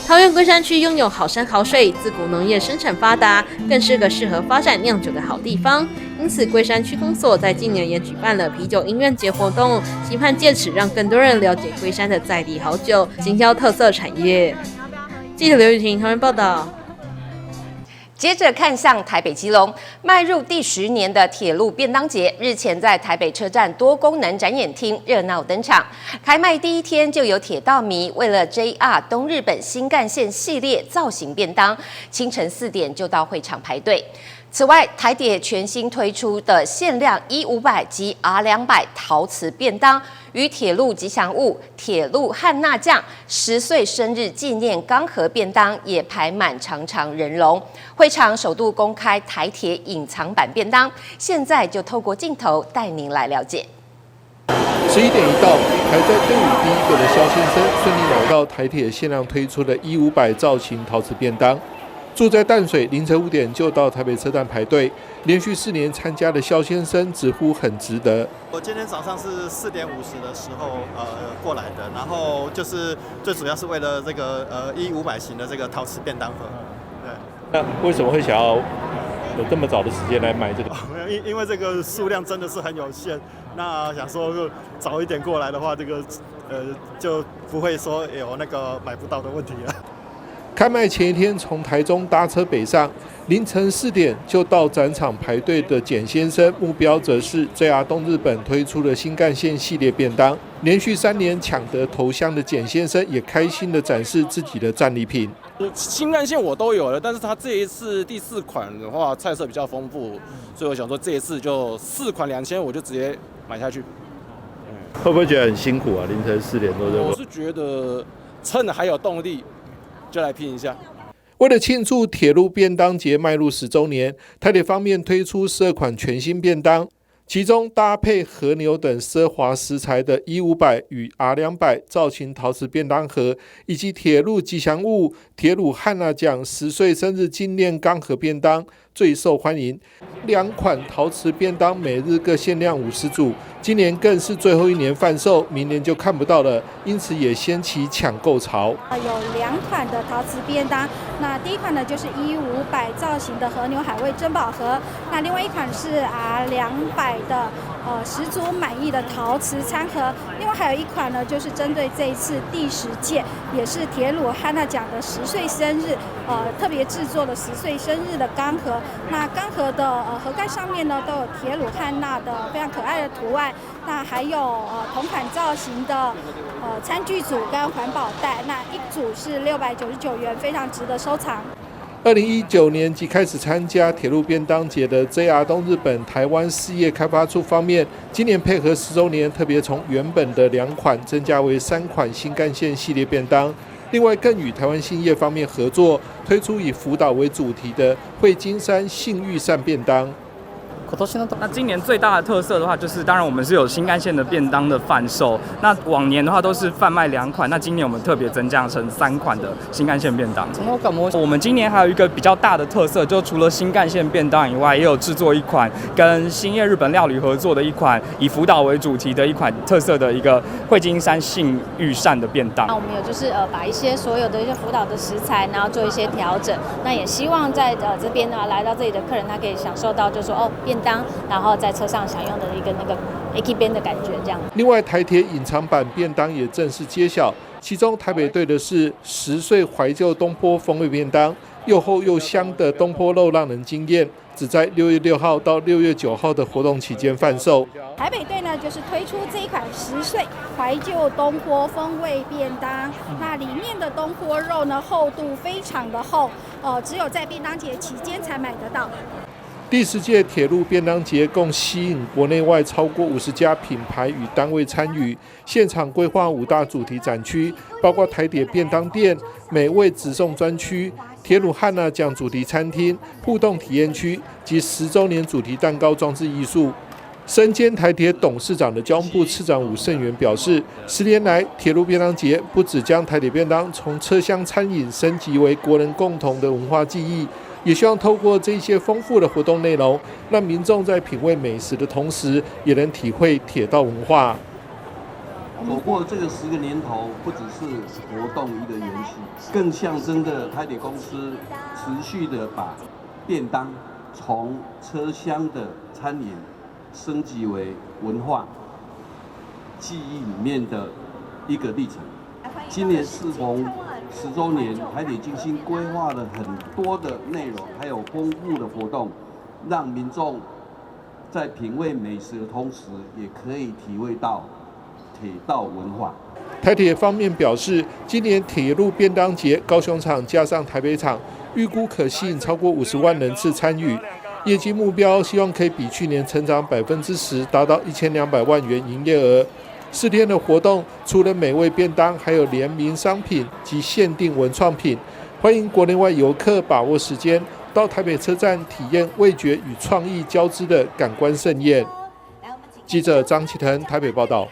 S12: 桃园龟山区拥有好山好水，自古农业生产发达，更是个适合发展酿酒的好地方。因此，龟山区公所在今年也举办了啤酒音乐节活动，期盼借此让更多人了解龟山的在地好酒，行销特色产业。记者刘雨婷，桃园报道。
S1: 接着看向台北基隆，迈入第10年的铁路便当节，日前在台北车站多功能展演厅热闹登场。开卖第1天就有铁道迷为了 JR 东日本新干线系列造型便当，清晨4点就到会场排队。此外，台铁全新推出的限量E500及 R200陶瓷便当，与铁路吉祥物铁路汉娜酱10岁生日纪念钢盒便当也排满长长人龙。会场首度公开台铁隐藏版便当，现在就透过镜头带您来了解。
S9: 11点一到，排在队伍第一个的肖先生顺利买到台铁限量推出的E500造型陶瓷便当。住在淡水，凌晨5点就到台北车站排队，连续4年参加的肖先生直呼很值得。
S5: 我今天早上是4点50的时候过来的，然后就是最主要是为了这个E500型的这个陶瓷便当盒。对。
S9: 那为什么会想要有这么早的时间来买这个？
S5: 因为这个数量真的是很有限，那想说早一点过来的话，这个就不会说有那个买不到的问题了。
S9: 开卖前一天，从台中搭车北上，凌晨4点就到展场排队的简先生，目标则是 JR 东日本推出的新干线系列便当。连续3年抢得头香的简先生，也开心地展示自己的战利品。
S7: 新干线我都有了，但是他这一次第4款的话，菜色比较丰富，所以我想说这一次就4款2000，我就直接买下去。
S9: 会不会觉得很辛苦啊？凌晨4点多就？
S7: 我是觉得趁还有动力，就来拼一下。
S9: 为了庆祝铁路便当节迈入10周年，台铁方面推出12款全新便当，其中搭配和牛等奢华食材的E500与 R200造型陶瓷便当盒，以及铁路吉祥物铁路汉娜酱10岁生日纪念钢盒便当最受欢迎。2款陶瓷便当每日各限量50组，今年更是最后1年贩售，明年就看不到了，因此也掀起抢购潮。
S19: 有2款的陶瓷便当，那第一款呢就是E500造型的和牛海味珍宝盒，那另外一款是 R200的10组满意的陶瓷餐盒，另外还有一款呢就是针对这一次第10届，也是铁路汉娜奖的10岁生日，特别制作的10岁生日的钢盒。那钢盒的盒盖上面呢都有铁路汉娜的非常可爱的图案，那还有同款造型的餐具组跟环保袋，那一组是699元，非常值得收藏。
S9: 2019年即开始参加铁路便当节的 JR 东日本台湾事业开发处方面，今年配合10周年，特别从原本的2款增加为3款新干线系列便当。另外，更与台湾信业方面合作，推出以福岛为主题的惠金山信誉善便当。
S20: 那今年最大的特色的话，就是当然我们是有新干线的便当的贩售。那往年的话都是贩卖2款，那今年我们特别增加成3款的新干线便当。我们今年还有一个比较大的特色，就除了新干线便当以外，也有制作一款跟兴业日本料理合作的一款以福岛为主题的一款特色的一个惠金山信誉善的便当。
S19: 那我们有就是把一些所有的一些福岛的食材，然后做一些调整。那也希望在这边呢来到这里的客人，他可以享受到就是说便当，然后在车上享用的一个那个 AK 边的感觉这样。
S9: 另外，台铁隐藏版便当也正式揭晓，其中台北队的是10岁怀旧东坡风味便当，又厚又香的东坡肉让人惊艳，只在6月6号到6月9号的活动期间贩售。
S19: 台北队呢就是推出这一款10岁怀旧东坡风味便当，那里面的东坡肉呢厚度非常的厚，只有在便当节期间才买得到。
S9: 第10届铁路便当节共吸引国内外超过50家品牌与单位参与，现场规划5大主题展区，包括台铁便当店、美味直送专区、铁路汉娜奖主题餐厅、互动体验区及10周年主题蛋糕装置艺术。身兼台铁董事长的交通部次长伍胜元表示，10年来铁路便当节不只将台铁便当从车厢餐饮升级为国人共同的文化记忆，也希望透过这些丰富的活动内容，让民众在品味美食的同时，也能体会铁道文化。
S21: 走过这个10个年头，不只是活动一个延续，更象征着台铁公司持续的把便当从车厢的餐饮升级为文化记忆里面的一个历程。今年适逢10周年，台铁精心规划了很多的内容，还有丰富的活动，让民众在品味美食的同时，也可以体会到铁道文化。
S9: 台铁方面表示，今年铁路便当节高雄场加上台北场，预估可吸引超过50万人次参与。
S3: 业绩目标希望可以比去年成长10%，达到1200万元营业额。4天的活动，除了美味便当，还有联名商品及限定文创品，欢迎国内外游客把握时间到台北车站体验味觉与创意交织的感官盛宴。记者张启腾台北报道。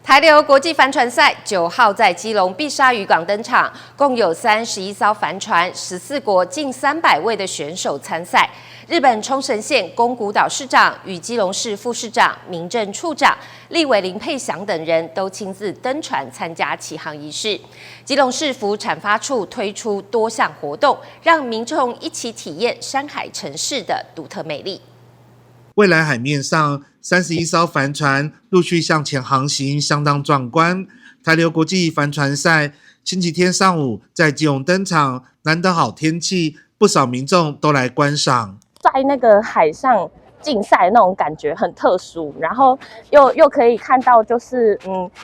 S1: 台流国际帆船赛9号在基隆碧沙渔港登场，共有31艘帆船，14国近300位的选手参赛。日本冲绳县宫古岛市长与基隆市副市长、民政处长、立委林佩祥等人都亲自登船参加启航仪式。基隆市府产发处推出多项活动，让民众一起体验山海城市的独特魅力。
S9: 未来海面上31艘帆船陆续向前航行，相当壮观。台流国际帆船赛星期天上午在基隆登场，难得好天气，不少民众都来观赏。
S6: 在那个海上竞赛那种感觉很特殊，然后又可以看到就是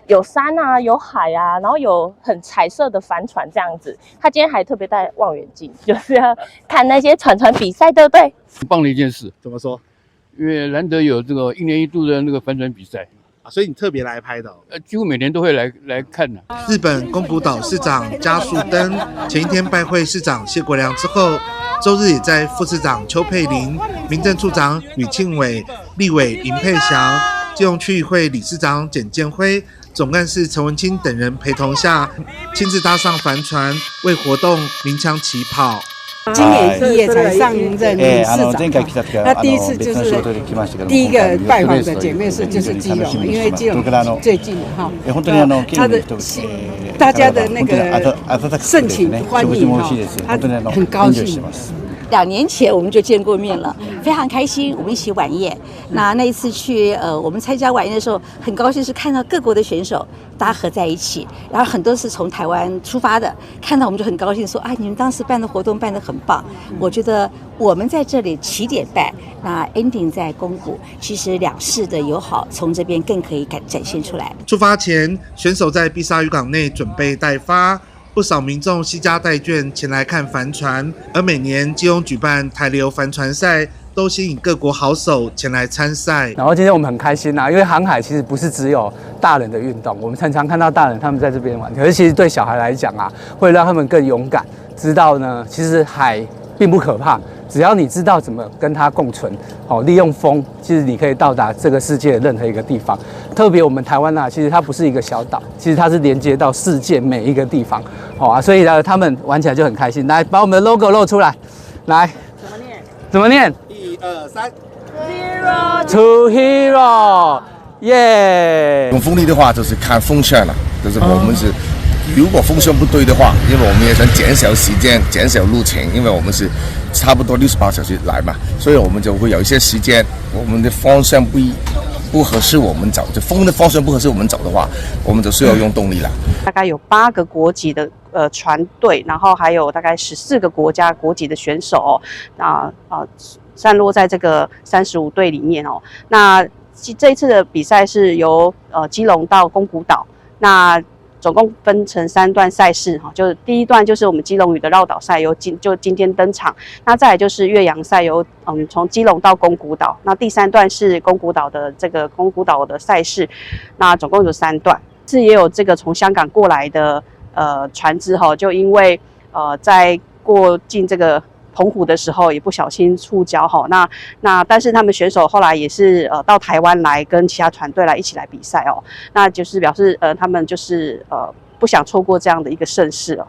S6: 有山啊有海啊，然后有很彩色的帆船这样子。他今天还特别带望远镜，就是要看那些船比赛，对不对？
S8: 很棒的一件事。
S9: 怎么说？
S8: 因为难得有这个1年1度的那个帆船比赛。
S9: 所以你特别来拍的
S8: 几乎每年都会来看的。
S9: 日本宫古岛市长加速登前一天拜会市长谢国良之后，周日也在副市长邱佩玲、民政处长吕庆伟、立委林佩祥、基隆区议会理事长简建辉、总干事陈文清等人陪同下，亲自搭上帆船为活动鸣枪起跑。
S10: 今年1月才上任市长，那第一次就是第一个拜访的姐妹市就是基隆，因为基隆最近哈，他的大家的那个盛情欢迎哈，他很高兴。
S22: 2年前我们就见过面了，非常开心，我们一起晚宴。那一次去我们参加晚宴的时候，很高兴是看到各国的选手大家合在一起，然后很多是从台湾出发的，看到我们就很高兴说，你们当时办的活动办得很棒。我觉得我们在这里起点办，那 ending 在宫古，其实两市的友好从这边更可以展现出来。
S9: 出发前，选手在碧沙渔港内准备待发。不少民众携家带眷前来看帆船，而每年基隆举办台流帆船赛，都吸引各国好手前来参赛。
S23: 然后今天我们很开心因为航海其实不是只有大人的运动，我们常常看到大人他们在这边玩，可是其实对小孩来讲会让他们更勇敢，知道呢，其实海并不可怕，只要你知道怎么跟它共存，利用风，其实你可以到达这个世界的任何一个地方。特别我们台湾其实它不是一个小岛，其实它是连接到世界每一个地方，所以呢，他们玩起来就很开心。来，把我们的 logo 露出来，来，怎么念？1、2、3 ，Hero to Hero， 耶！
S24: 用风力的话，就是看风向了，就是我们是。如果风向不对的话，因为我们也想减少时间、减少路程，因为我们是差不多68小时来嘛，所以我们就会有一些时间，我们的方向不合适我们走，就风的方向不合适我们走的话，我们就需要用动力了。
S25: 大概有8个国籍的船队，然后还有大概14个国家国籍的选手散落在这个35队里面哦。那这一次的比赛是由基隆到宫古岛，那总共分成3段赛事就是第一段就是我们基隆屿的绕岛赛就今天登场，那再来就是越洋赛由从基隆到宫古岛，那第3段是宫古岛的这个宫古岛的赛事，那总共有3段。是也有这个从香港过来的船只就因为在过境这个澎湖的时候也不小心触礁那但是他们选手后来也是到台湾来跟其他团队来一起来比赛那就是表示他们就是不想错过这样的一个盛事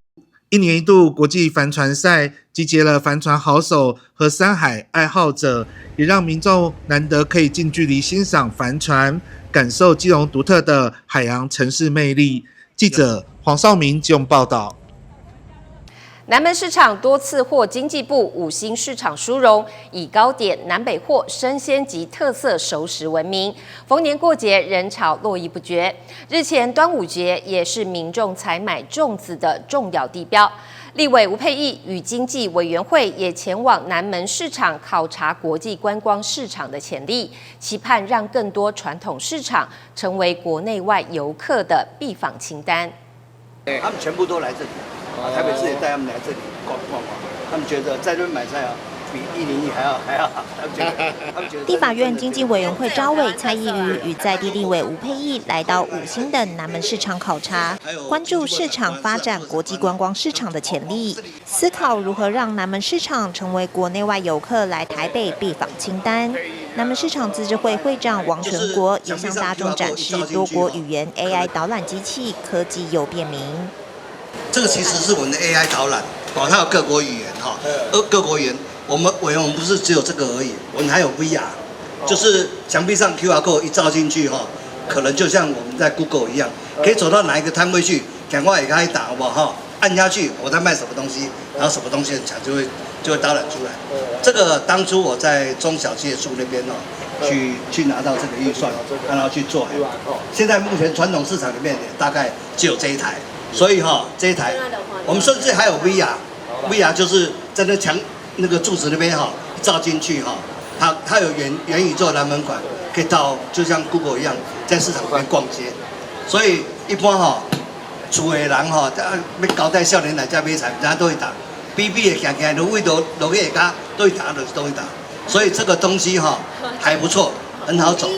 S9: 1年1度国际帆船赛集结了帆船好手和山海爱好者，也让民众难得可以近距离欣赏帆船，感受基隆独特的海洋城市魅力。记者黄少明基隆报道。
S1: 南门市场多次获经济部5星市场殊荣，以糕点、南北货、生鲜及特色熟食闻名。逢年过节人潮络绎不绝。日前端午节也是民众采买粽子的重要地标。立委吴佩益与经济委员会也前往南门市场考察国际观光市场的潜力，期盼让更多传统市场成为国内外游客的必访清单。
S29: 他们全部都来这里。台北市也带他们来这里逛逛。
S11: 他们觉得在这边买菜啊，比101还要好。他们觉得
S13: 立法院经济委员会召委蔡依瑜与在地立委吴沛忆来到5星的南门市场考察，关注市场发展国际观光市场的潜力，思考如何让南门市场成为国内外游客来台北必访清单。南门市场自治会会长王全国也向大众展示多国语言 AI 导览机器，科技又便民。
S14: 这个其实是我们的 AI 导览，它有各国语言哈，各国语言。我们不是只有这个而已，我们还有 VR， 就是墙壁上 QR code 一照进去哈，可能就像我们在 Google 一样，可以走到哪一个摊位去，讲话也可以打，好不好哈？按下去我在卖什么东西，然后什么东西很强就会导览出来。这个当初我在中小企业处那边去拿到这个预算，然后去做。现在目前传统市场里面大概只有这一台，所以这一台我们甚至还有 VR 就是在那个柱子那边照进去它有元宇宙南门馆，可以到就像 Google 一样在市场里面逛街。所以一般厝的人要交代少年来家买菜，人都会打。BB 的行行，落位落去下都会打，都会打。所以这个东西还不错。很好走，对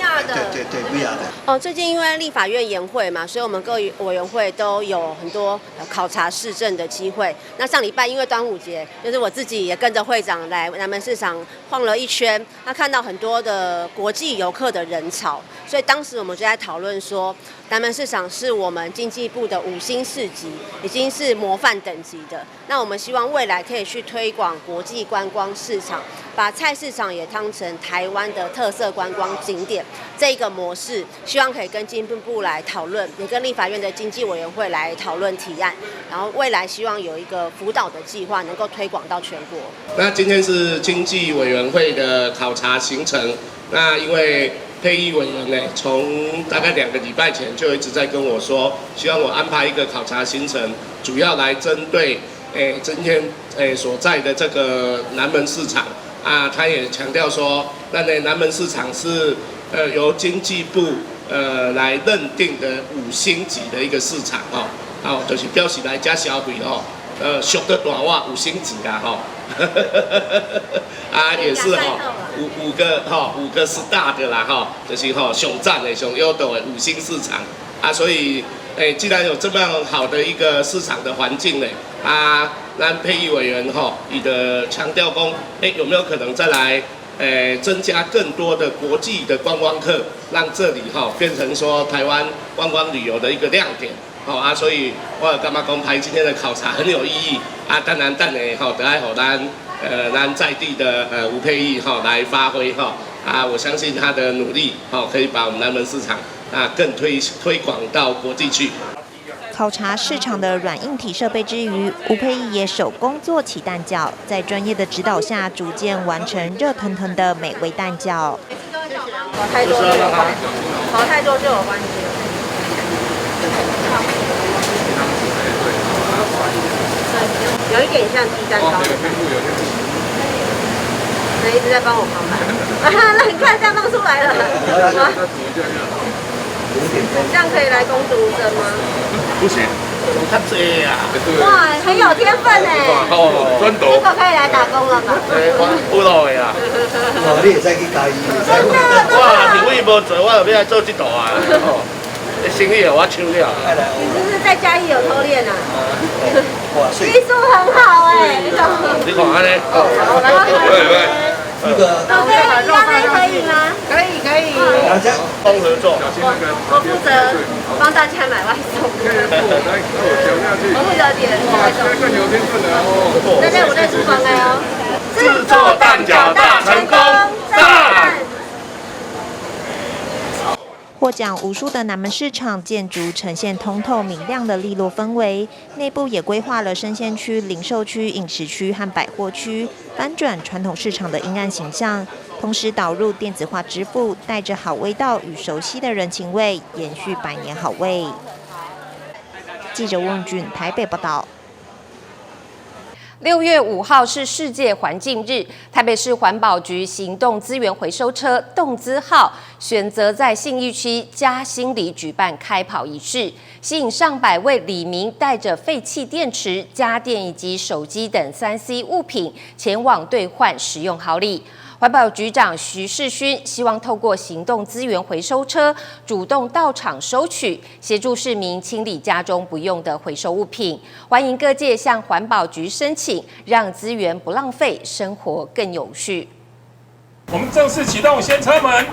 S14: VR 的。
S16: 最近因为立法院研会嘛，所以我们各委员会都有很多考察市政的机会。那上礼拜因为端午节，就是我自己也跟着会长来南门市场晃了一圈，那看到很多的国际游客的人潮，所以当时我们就在讨论说，南门市场是我们经济部的5星市级，已经是模范等级的。那我们希望未来可以去推广国际观光市场，把菜市场也当成台湾的特色观光景点这一个模式，希望可以跟经济部来讨论，也跟立法院的经济委员会来讨论提案，然后未来希望有一个辅导的计划，能够推广到全国。
S17: 那今天是经济委员会的考察行程，那因为沛忆委员呢，从大概2个礼拜前就一直在跟我说，希望我安排一个考察行程，主要来针对今天所在的这个南门市场。他也强调说，南门市场是由经济部来认定的5星级的一个市场就是表示来家消费俗的大话5星级啦也是5个是大的啦就是上赞的上优等的5星市场所以既然有这么样好的一个市场的环境呢咱沛忆委员你的强调说，有没有可能再来增加更多的国际的观光客，让这里变成说台湾观光旅游的一个亮点所以我有感觉讲排今天的考察很有意义当然就要让咱在地的吴沛忆来发挥我相信他的努力可以把我们南门市场更推广到国际去。
S13: 考察市场的软硬体设备之余，吴沛忆也手工做起蛋饺，在专业的指导下，逐渐完成热腾腾的美味蛋饺。
S16: 跑太多就有关系，跑太多就有关系。有一点像鸡蛋糕。一直在帮我旁白。那你看这样弄出来了。这样可以来攻读生吗？
S17: 不行，太济啊！
S16: 哇，很有天分哎！
S17: 真的。
S16: 这个可以来打工了吧？
S17: 有路的啊！
S14: 你会使去嘉义。
S16: 真的。
S17: 哇，你位无做，我就要来做这道啊！生意我抢了。
S16: 你是不是在嘉义有偷练啊？技术很好哎！
S17: 你看安尼。
S14: 那个
S16: ，OK，可以吗？可以。
S17: 帮合作。
S16: 我负责帮大家买外送。我负责点外送。大家我在厨房哦。
S17: 制作蛋饺大成功，赞！
S13: 获奖无数的南门市场建筑呈现通透明亮的利落氛围，内部也规划了生鲜区、零售区、饮食区和百货区，翻转传统市场的阴暗形象，同时导入电子化支付，带着好味道与熟悉的人情味，延续100年好味。记者翁俊台北报道。
S1: 6月5号是世界环境日，台北市环保局行动资源回收车动资号选择在信义区嘉兴里举办开跑仪式，吸引上百位里民带着废弃电池、家电以及手机等3C 物品前往兑换实用好礼。环保局长徐世勋希望透过行动资源回收车主动到场收取，协助市民清理家中不用的回收物品。欢迎各界向环保局申请，让资源不浪费，生活更有序。
S2: 我们正式启动先车门。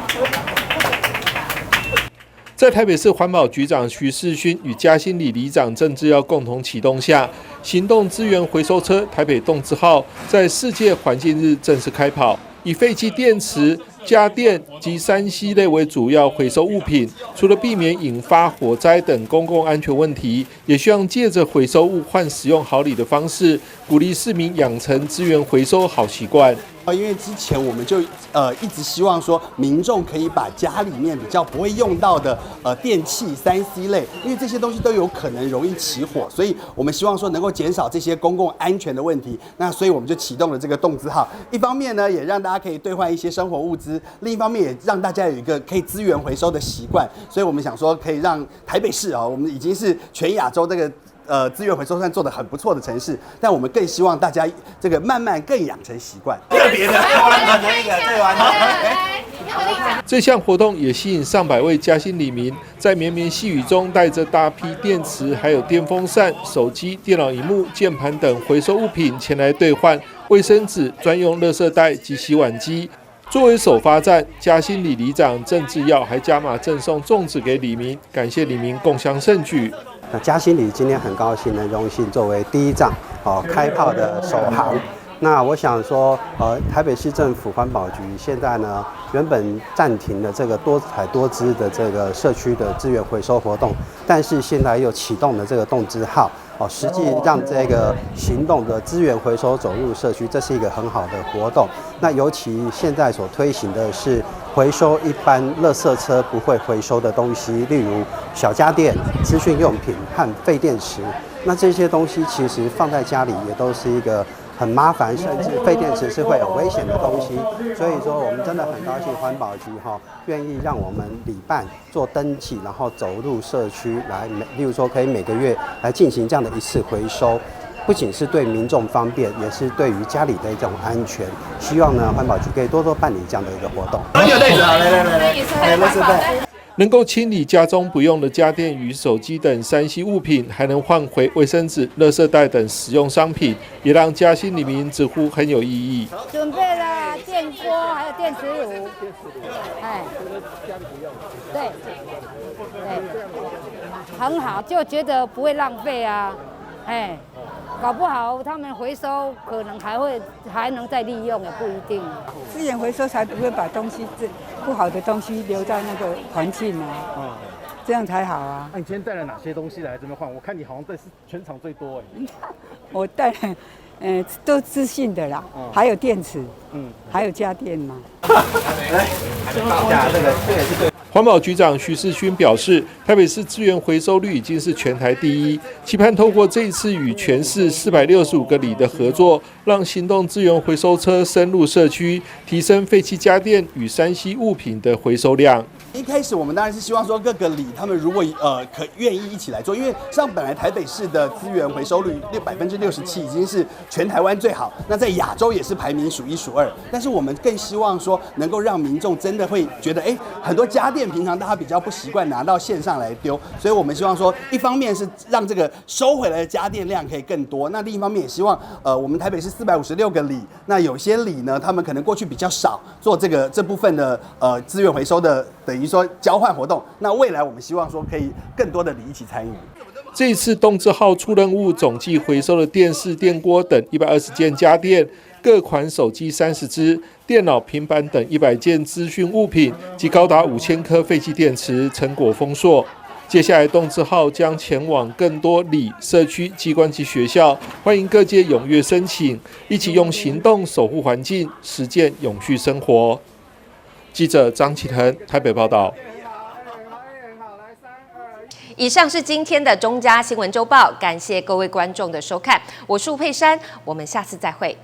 S3: 在台北市环保局长徐世勋与嘉兴里里长郑志耀共同启动下，行动资源回收车台北动资号在世界环境日正式开跑。以废弃电池、家电及3C 类为主要回收物品，除了避免引发火灾等公共安全问题，也希望借着回收物换使用好礼的方式，鼓励市民养成资源回收好习惯。
S4: 因为之前我们就一直希望说，民众可以把家里面比较不会用到的电器3C 类，因为这些东西都有可能容易起火，所以我们希望说能够减少这些公共安全的问题。那所以我们就启动了这个动资号，一方面呢也让大家可以兑换一些生活物资，另一方面也让大家有一个可以资源回收的习惯。所以我们想说可以让台北市我们已经是全亚洲这个资源回收算做得很不错的城市，但我们更希望大家这个慢慢更养成习惯。特别的，
S3: 这项活动也吸引上百位嘉兴里民，在绵绵细雨中带着大批电池、还有电风扇、手机、电脑萤幕、键盘等回收物品前来兑换卫生纸、专用垃圾袋及洗碗机。作为首发站，嘉兴里里长郑志耀还加码赠送粽子给里民，感谢里民共襄盛举。
S12: 那嘉兴里今天很高兴的荣幸作为第一站开炮的首航。那我想说，台北市政府环保局现在呢，原本暂停了这个多彩多姿的这个社区的资源回收活动，但是现在又启动了这个动资号，实际让这个行动的资源回收走入社区，这是一个很好的活动。那尤其现在所推行的是回收一般垃圾车不会回收的东西，例如小家电、资讯用品和废电池。那这些东西其实放在家里也都是一个很麻烦，甚至废电池是会有危险的东西。所以说，我们真的很高兴环保局愿意让我们里办做登记，然后走入社区来，例如说可以每个月来进行这样的一次回收。不仅是对民众方便，也是对于家里的一种安全。希望呢，环保局可以多多办理这样的一个活动。
S3: 能够清理家中不用的家电与手机等3C 物品，还能换回卫生纸、垃圾袋等实用商品，也让嘉兴里民直呼很有意义。
S15: 准备了电锅，还有电磁炉。对，很好，就觉得不会浪费啊，搞不好他们回收可能还能再利用，也不一定。
S10: 资源回收才不会把东西不好的东西留在那个环境啊，这样才好啊。
S18: 那你今天带了哪些东西来这边换？我看你好像带是全场最多
S10: 我带了，都自信的啦，还有电池，还有家电嘛。
S12: 来，这个也是对。
S3: 环保局长徐世勋表示，台北市资源回收率已经是全台第一，期盼透过这一次与全市465个里的合作，让行动资源回收车深入社区，提升废弃家电与3C 物品的回收量。
S4: 一开始我们当然是希望说各个里他们如果愿意一起来做，因为像本来台北市的资源回收率67%已经是全台湾最好，那在亚洲也是排名数1数2。但是我们更希望说能够让民众真的会觉得，很多家电平常大家比较不习惯拿到线上来丢，所以我们希望说，一方面是让这个收回来的家电量可以更多，那另一方面也希望我们台北市456个里，那有些里呢，他们可能过去比较少做这部分的资源回收的。等于说交换活动，那未来我们希望说可以更多的里一起参与。
S3: 这一次动资号出任务，总计回收了电视、电锅等120件家电，各款手机30只，电脑、平板等100件资讯物品及高达5000颗废弃电池，成果丰硕。接下来动资号将前往更多里、社区、机关及学校，欢迎各界踊跃申请，一起用行动守护环境，实践永续生活。记者张启腾台北报道。
S1: 以上是今天的中嘉新闻周报，感谢各位观众的收看，我是吴佩珊，我们下次再会。